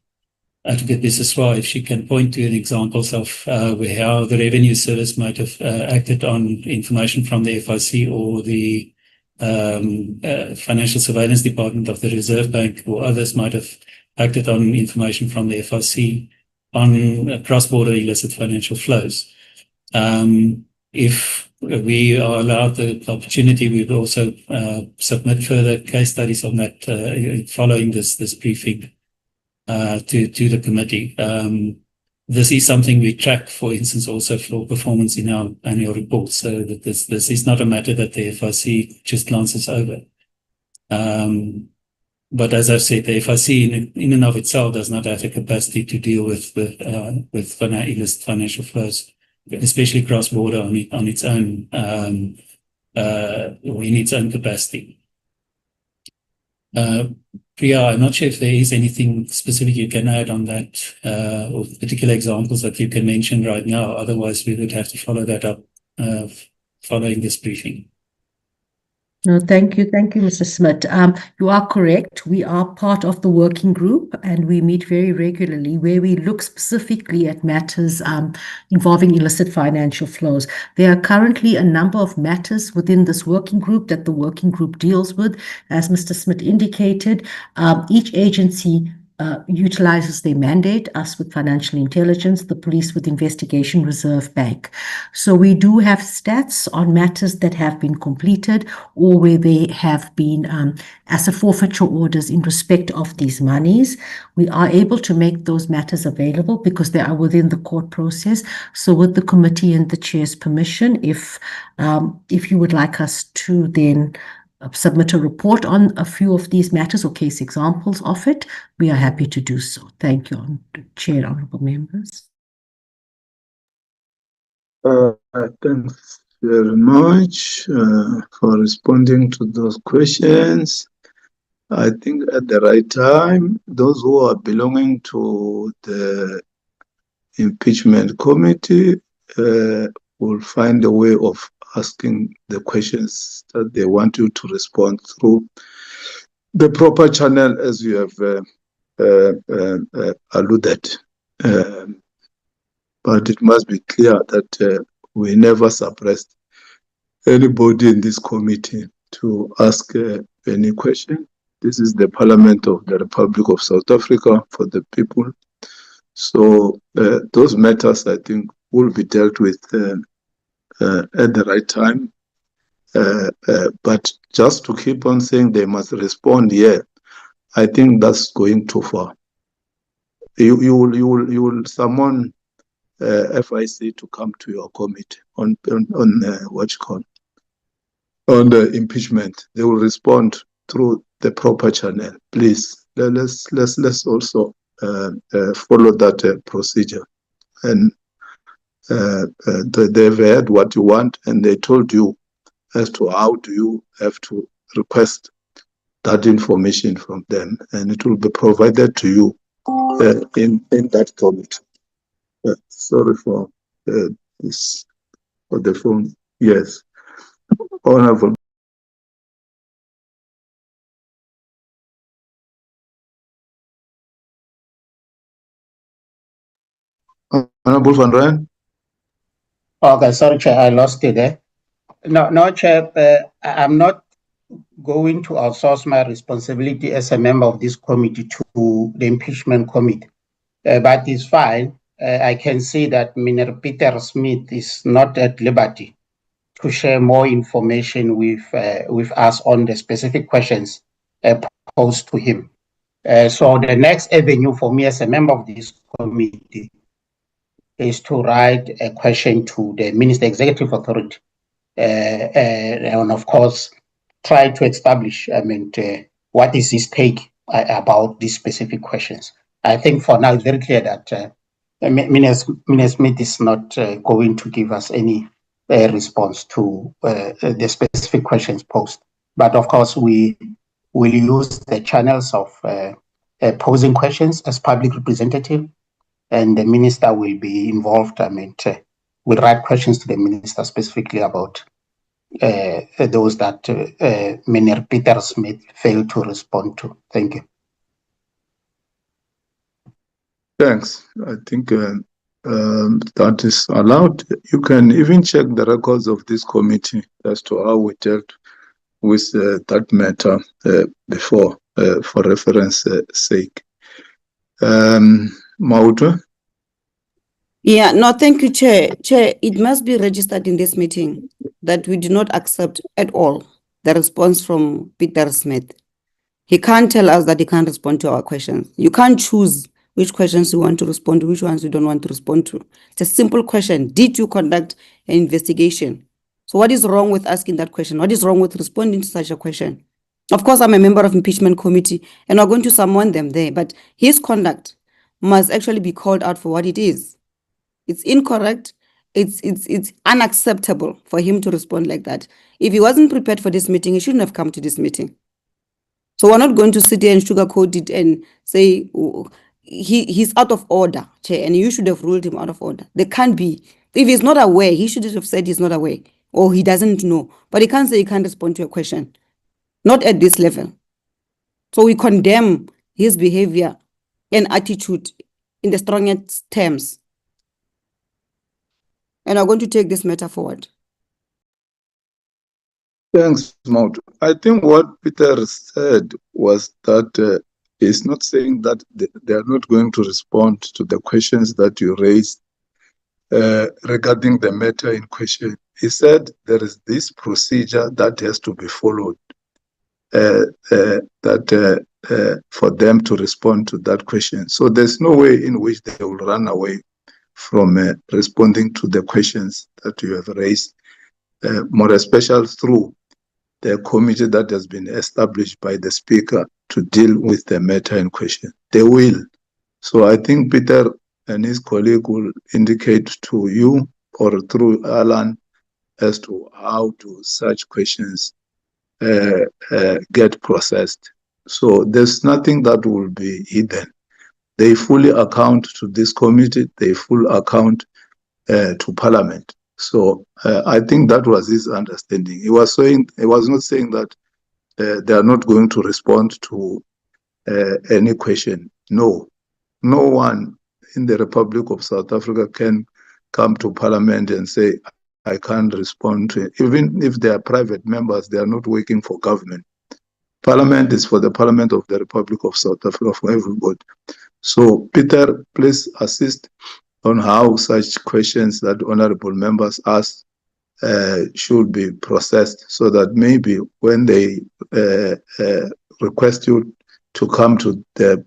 Advocate Biseswa if she can point to examples of how the Revenue Service might have acted on information from the FIC or the Financial Surveillance Department of the Reserve Bank, or others might have acted on information from the FIC on cross-border illicit financial flows. If we are allowed the opportunity, we will also submit further case studies on that following this briefing to the committee. This is something we track, for instance, also for performance in our annual reports, so that this is not a matter that the FIC just glances over. But as I've said, the FIC in and of itself does not have the capacity to deal with illicit financial flows, especially cross-border on its own, or in its own capacity. Priya, I'm not sure if there is anything specific you can add on that, or particular examples that you can mention right now. Otherwise, we would have to follow that up following this briefing. No, thank you. Thank you, Mr. Smith. You are correct. We are part of the working group, and we meet very regularly where we look specifically at matters involving illicit financial flows. There are currently a number of matters within this working group that the working group deals with. As Mr. Smith indicated, each agency utilizes their mandate, us with financial intelligence, the police with investigation, Reserve Bank. So we do have stats on matters that have been completed or where they have been asset forfeiture orders in respect of these monies. We are able to make those matters available because they are within the court process. So with the committee and the chair's permission, if you would like us to then submit a report on a few of these matters or case examples of it, we are happy to do so. Thank you, Chair, honorable members. Thanks very much for responding to those questions. I think at the right time, those who are belonging to the impeachment committee will find a way of asking the questions that they want you to respond through the proper channel, as you have alluded. But it must be clear that we never suppressed anybody in this committee to ask any question. This is the Parliament of the Republic of South Africa for the people. So those matters, I think, will be dealt with at the right time. But just to keep on saying they must respond here, I think that's going too far. You will summon FIC to come to your committee on what you call on the impeachment. They will respond through the proper channel. Please let's also follow that procedure. And they've heard what you want, and they told you as to how do you have to request that information from them, and it will be provided to you in that committee. Sorry for this for the phone. Yes, honorable. Honorable Van Rijn. Okay, sorry, Chair, I lost it there. No, Chair, I'm not going to outsource my responsibility as a member of this committee to the impeachment committee, but it's fine. I can see that Mr. Peter Smith is not at liberty to share more information with us on the specific questions posed to him. So the next avenue for me as a member of this committee is to write a question to the Minister Executive Authority, and of course, try to establish, what is his take about these specific questions. I think for now it's very clear that Minister Smith is not going to give us any response to the specific questions posed. But of course, we will use the channels of posing questions as public representative, and the minister will be involved. We'll write questions to the minister specifically about those that Mr. Peter Smith failed to respond to. Thank you. Thanks. I think that is allowed. You can even check the records of this committee as to how we dealt with that matter before, for reference sake. Mauta? Yeah, no, thank you, Chair. Chair, it must be registered in this meeting that we do not accept at all the response from Peter Smith. He can't tell us that he can't respond to our questions. You can't choose which questions you want to respond to, which ones you don't want to respond to. It's a simple question. Did you conduct an investigation? So what is wrong with asking that question? What is wrong with responding to such a question? Of course, I'm a member of impeachment committee and we're going to summon them there, but his conduct must actually be called out for what it is. It's incorrect. It's unacceptable for him to respond like that. If he wasn't prepared for this meeting, he shouldn't have come to this meeting. So we're not going to sit here and sugarcoat it and say he's out of order, Chair, and you should have ruled him out of order. There can't be. If he's not aware, he should have said he's not aware or he doesn't know. But he can't say he can't respond to a question. Not at this level. So we condemn his behavior and attitude in the strongest terms. And I'm going to take this matter forward. Thanks, Maud. I think what Peter said was that he's not saying that they are not going to respond to the questions that you raised regarding the matter in question. He said there is this procedure that has to be followed for them to respond to that question. So there's no way in which they will run away from responding to the questions that you have raised, more especially through the committee that has been established by the Speaker to deal with the matter in question. They will. So I think Peter and his colleague will indicate to you or through Alan as to how do such questions get processed. So there's nothing that will be hidden. They fully account to this committee, they fully account to Parliament. So I think that was his understanding. He was not saying that they are not going to respond to any question. No one in the Republic of South Africa can come to Parliament and say, I can't respond to it. Even if they are private members, they are not working for government. Parliament is for the Parliament of the Republic of South Africa, for everybody. So, Peter, please assist on how such questions that honorable members ask should be processed so that maybe when they request you to come to the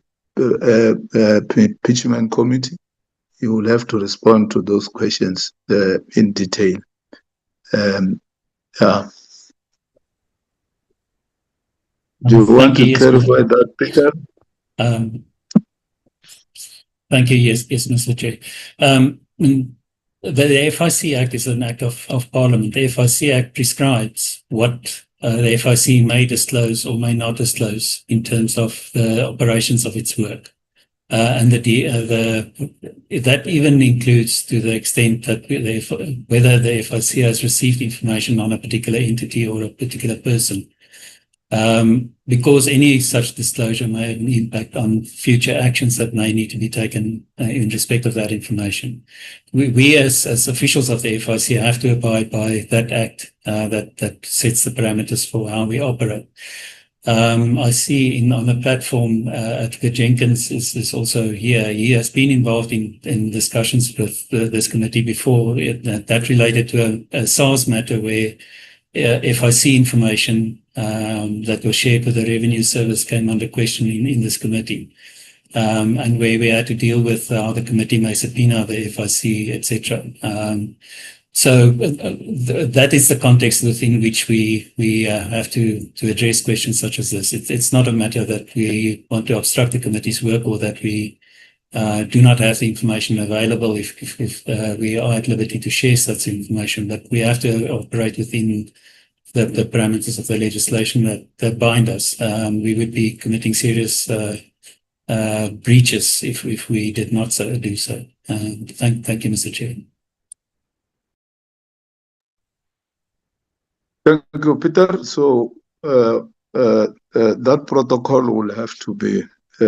impeachment committee, you will have to respond to those questions in detail. Yeah. Do you want to clarify that, Peter? Thank you. Yes, Mr. Chair. The FIC Act is an act of Parliament. The FIC Act prescribes what the FIC may disclose or may not disclose in terms of the operations of its work. And that even includes to the extent that whether the FIC has received information on a particular entity or a particular person. Because any such disclosure may have an impact on future actions that may need to be taken in respect of that information. We as officials of the FIC have to abide by that act that sets the parameters for how we operate. I see on the platform, Advocate Jenkins is also here. He has been involved in discussions with this committee before that related to a SARS matter where FIC information that was shared with the Revenue Service came under question in this committee, and where we had to deal with how the committee may subpoena the FIC, etc. So that is the context within which we have to address questions such as this. It's not a matter that we want to obstruct the committee's work or that we do not have the information available if we are at liberty to share such information, but we have to operate within the parameters of the legislation that bind us. We would be committing serious breaches if we did not do so. Thank you, Mr. Chair. Thank you, Peter. So that protocol will have to be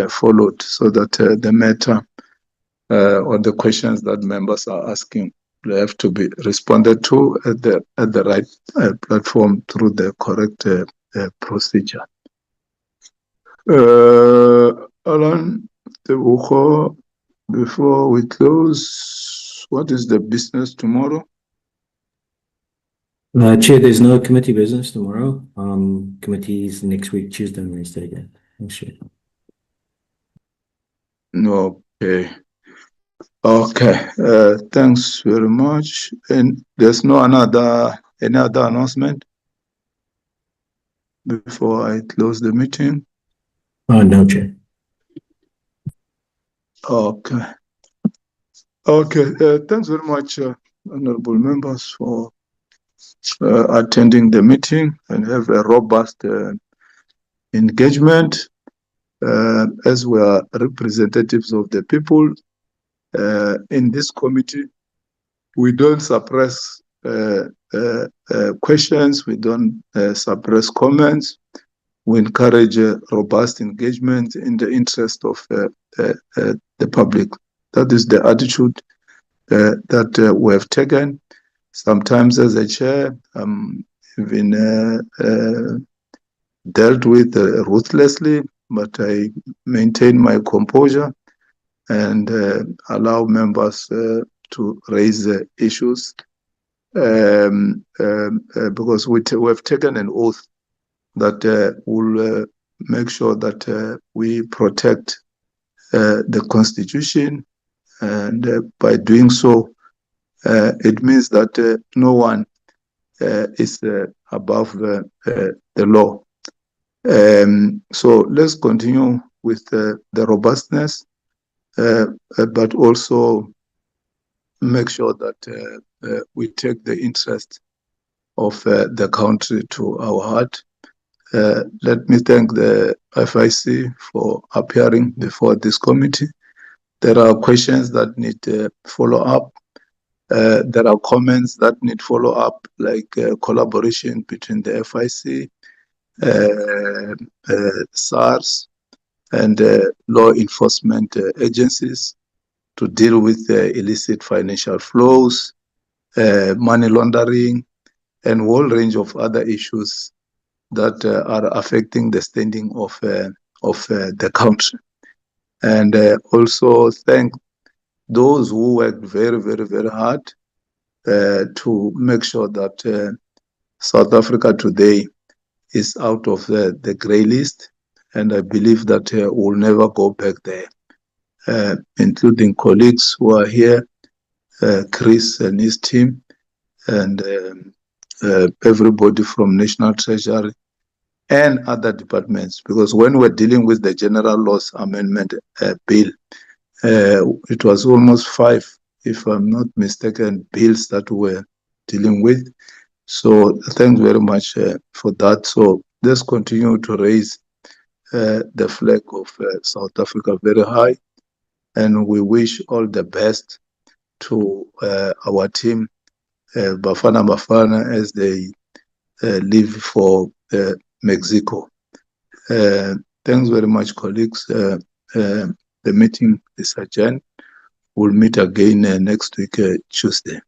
followed so that the matter or the questions that members are asking. They have to be responded to at the right platform through the correct procedure. Alan, before we close, what is the business tomorrow? Chair, there's no committee business tomorrow. Committees next week, Tuesday and Wednesday again. Thanks, Chair. Okay. Okay. Thanks very much. And there's no any other announcement before I close the meeting? No, Chair. Okay. Okay. Thanks very much, honorable members, for attending the meeting and have a robust engagement. As we are representatives of the people in this committee, we don't suppress questions, we don't suppress comments. We encourage robust engagement in the interest of the public. That is the attitude that we have taken. Sometimes as a chair, even dealt with ruthlessly, but I maintain my composure and allow members to raise issues because we have taken an oath that will make sure that we protect the Constitution, and by doing so, it means that no one is above the law. So let's continue with the robustness, but also make sure that we take the interest of the country to our heart. Let me thank the FIC for appearing before this committee. There are questions that need follow-up. There are comments that need follow-up, like collaboration between the FIC, SARS, and law enforcement agencies to deal with illicit financial flows, money laundering, and a whole range of other issues that are affecting the standing of the country. And also thank those who worked very, very, very hard to make sure that South Africa today is out of the grey list. And I believe that we'll never go back there, including colleagues who are here, Chris and his team, and everybody from National Treasury and other departments. Because when we're dealing with the General Laws Amendment Bill, it was almost 5, if I'm not mistaken, bills that we're dealing with. So thanks very much for that. So let's continue to raise the flag of South Africa very high. And we wish all the best to our team, Bafana, as they leave for Mexico. Thanks very much, colleagues. The meeting is adjourned. We'll meet again next week, Tuesday.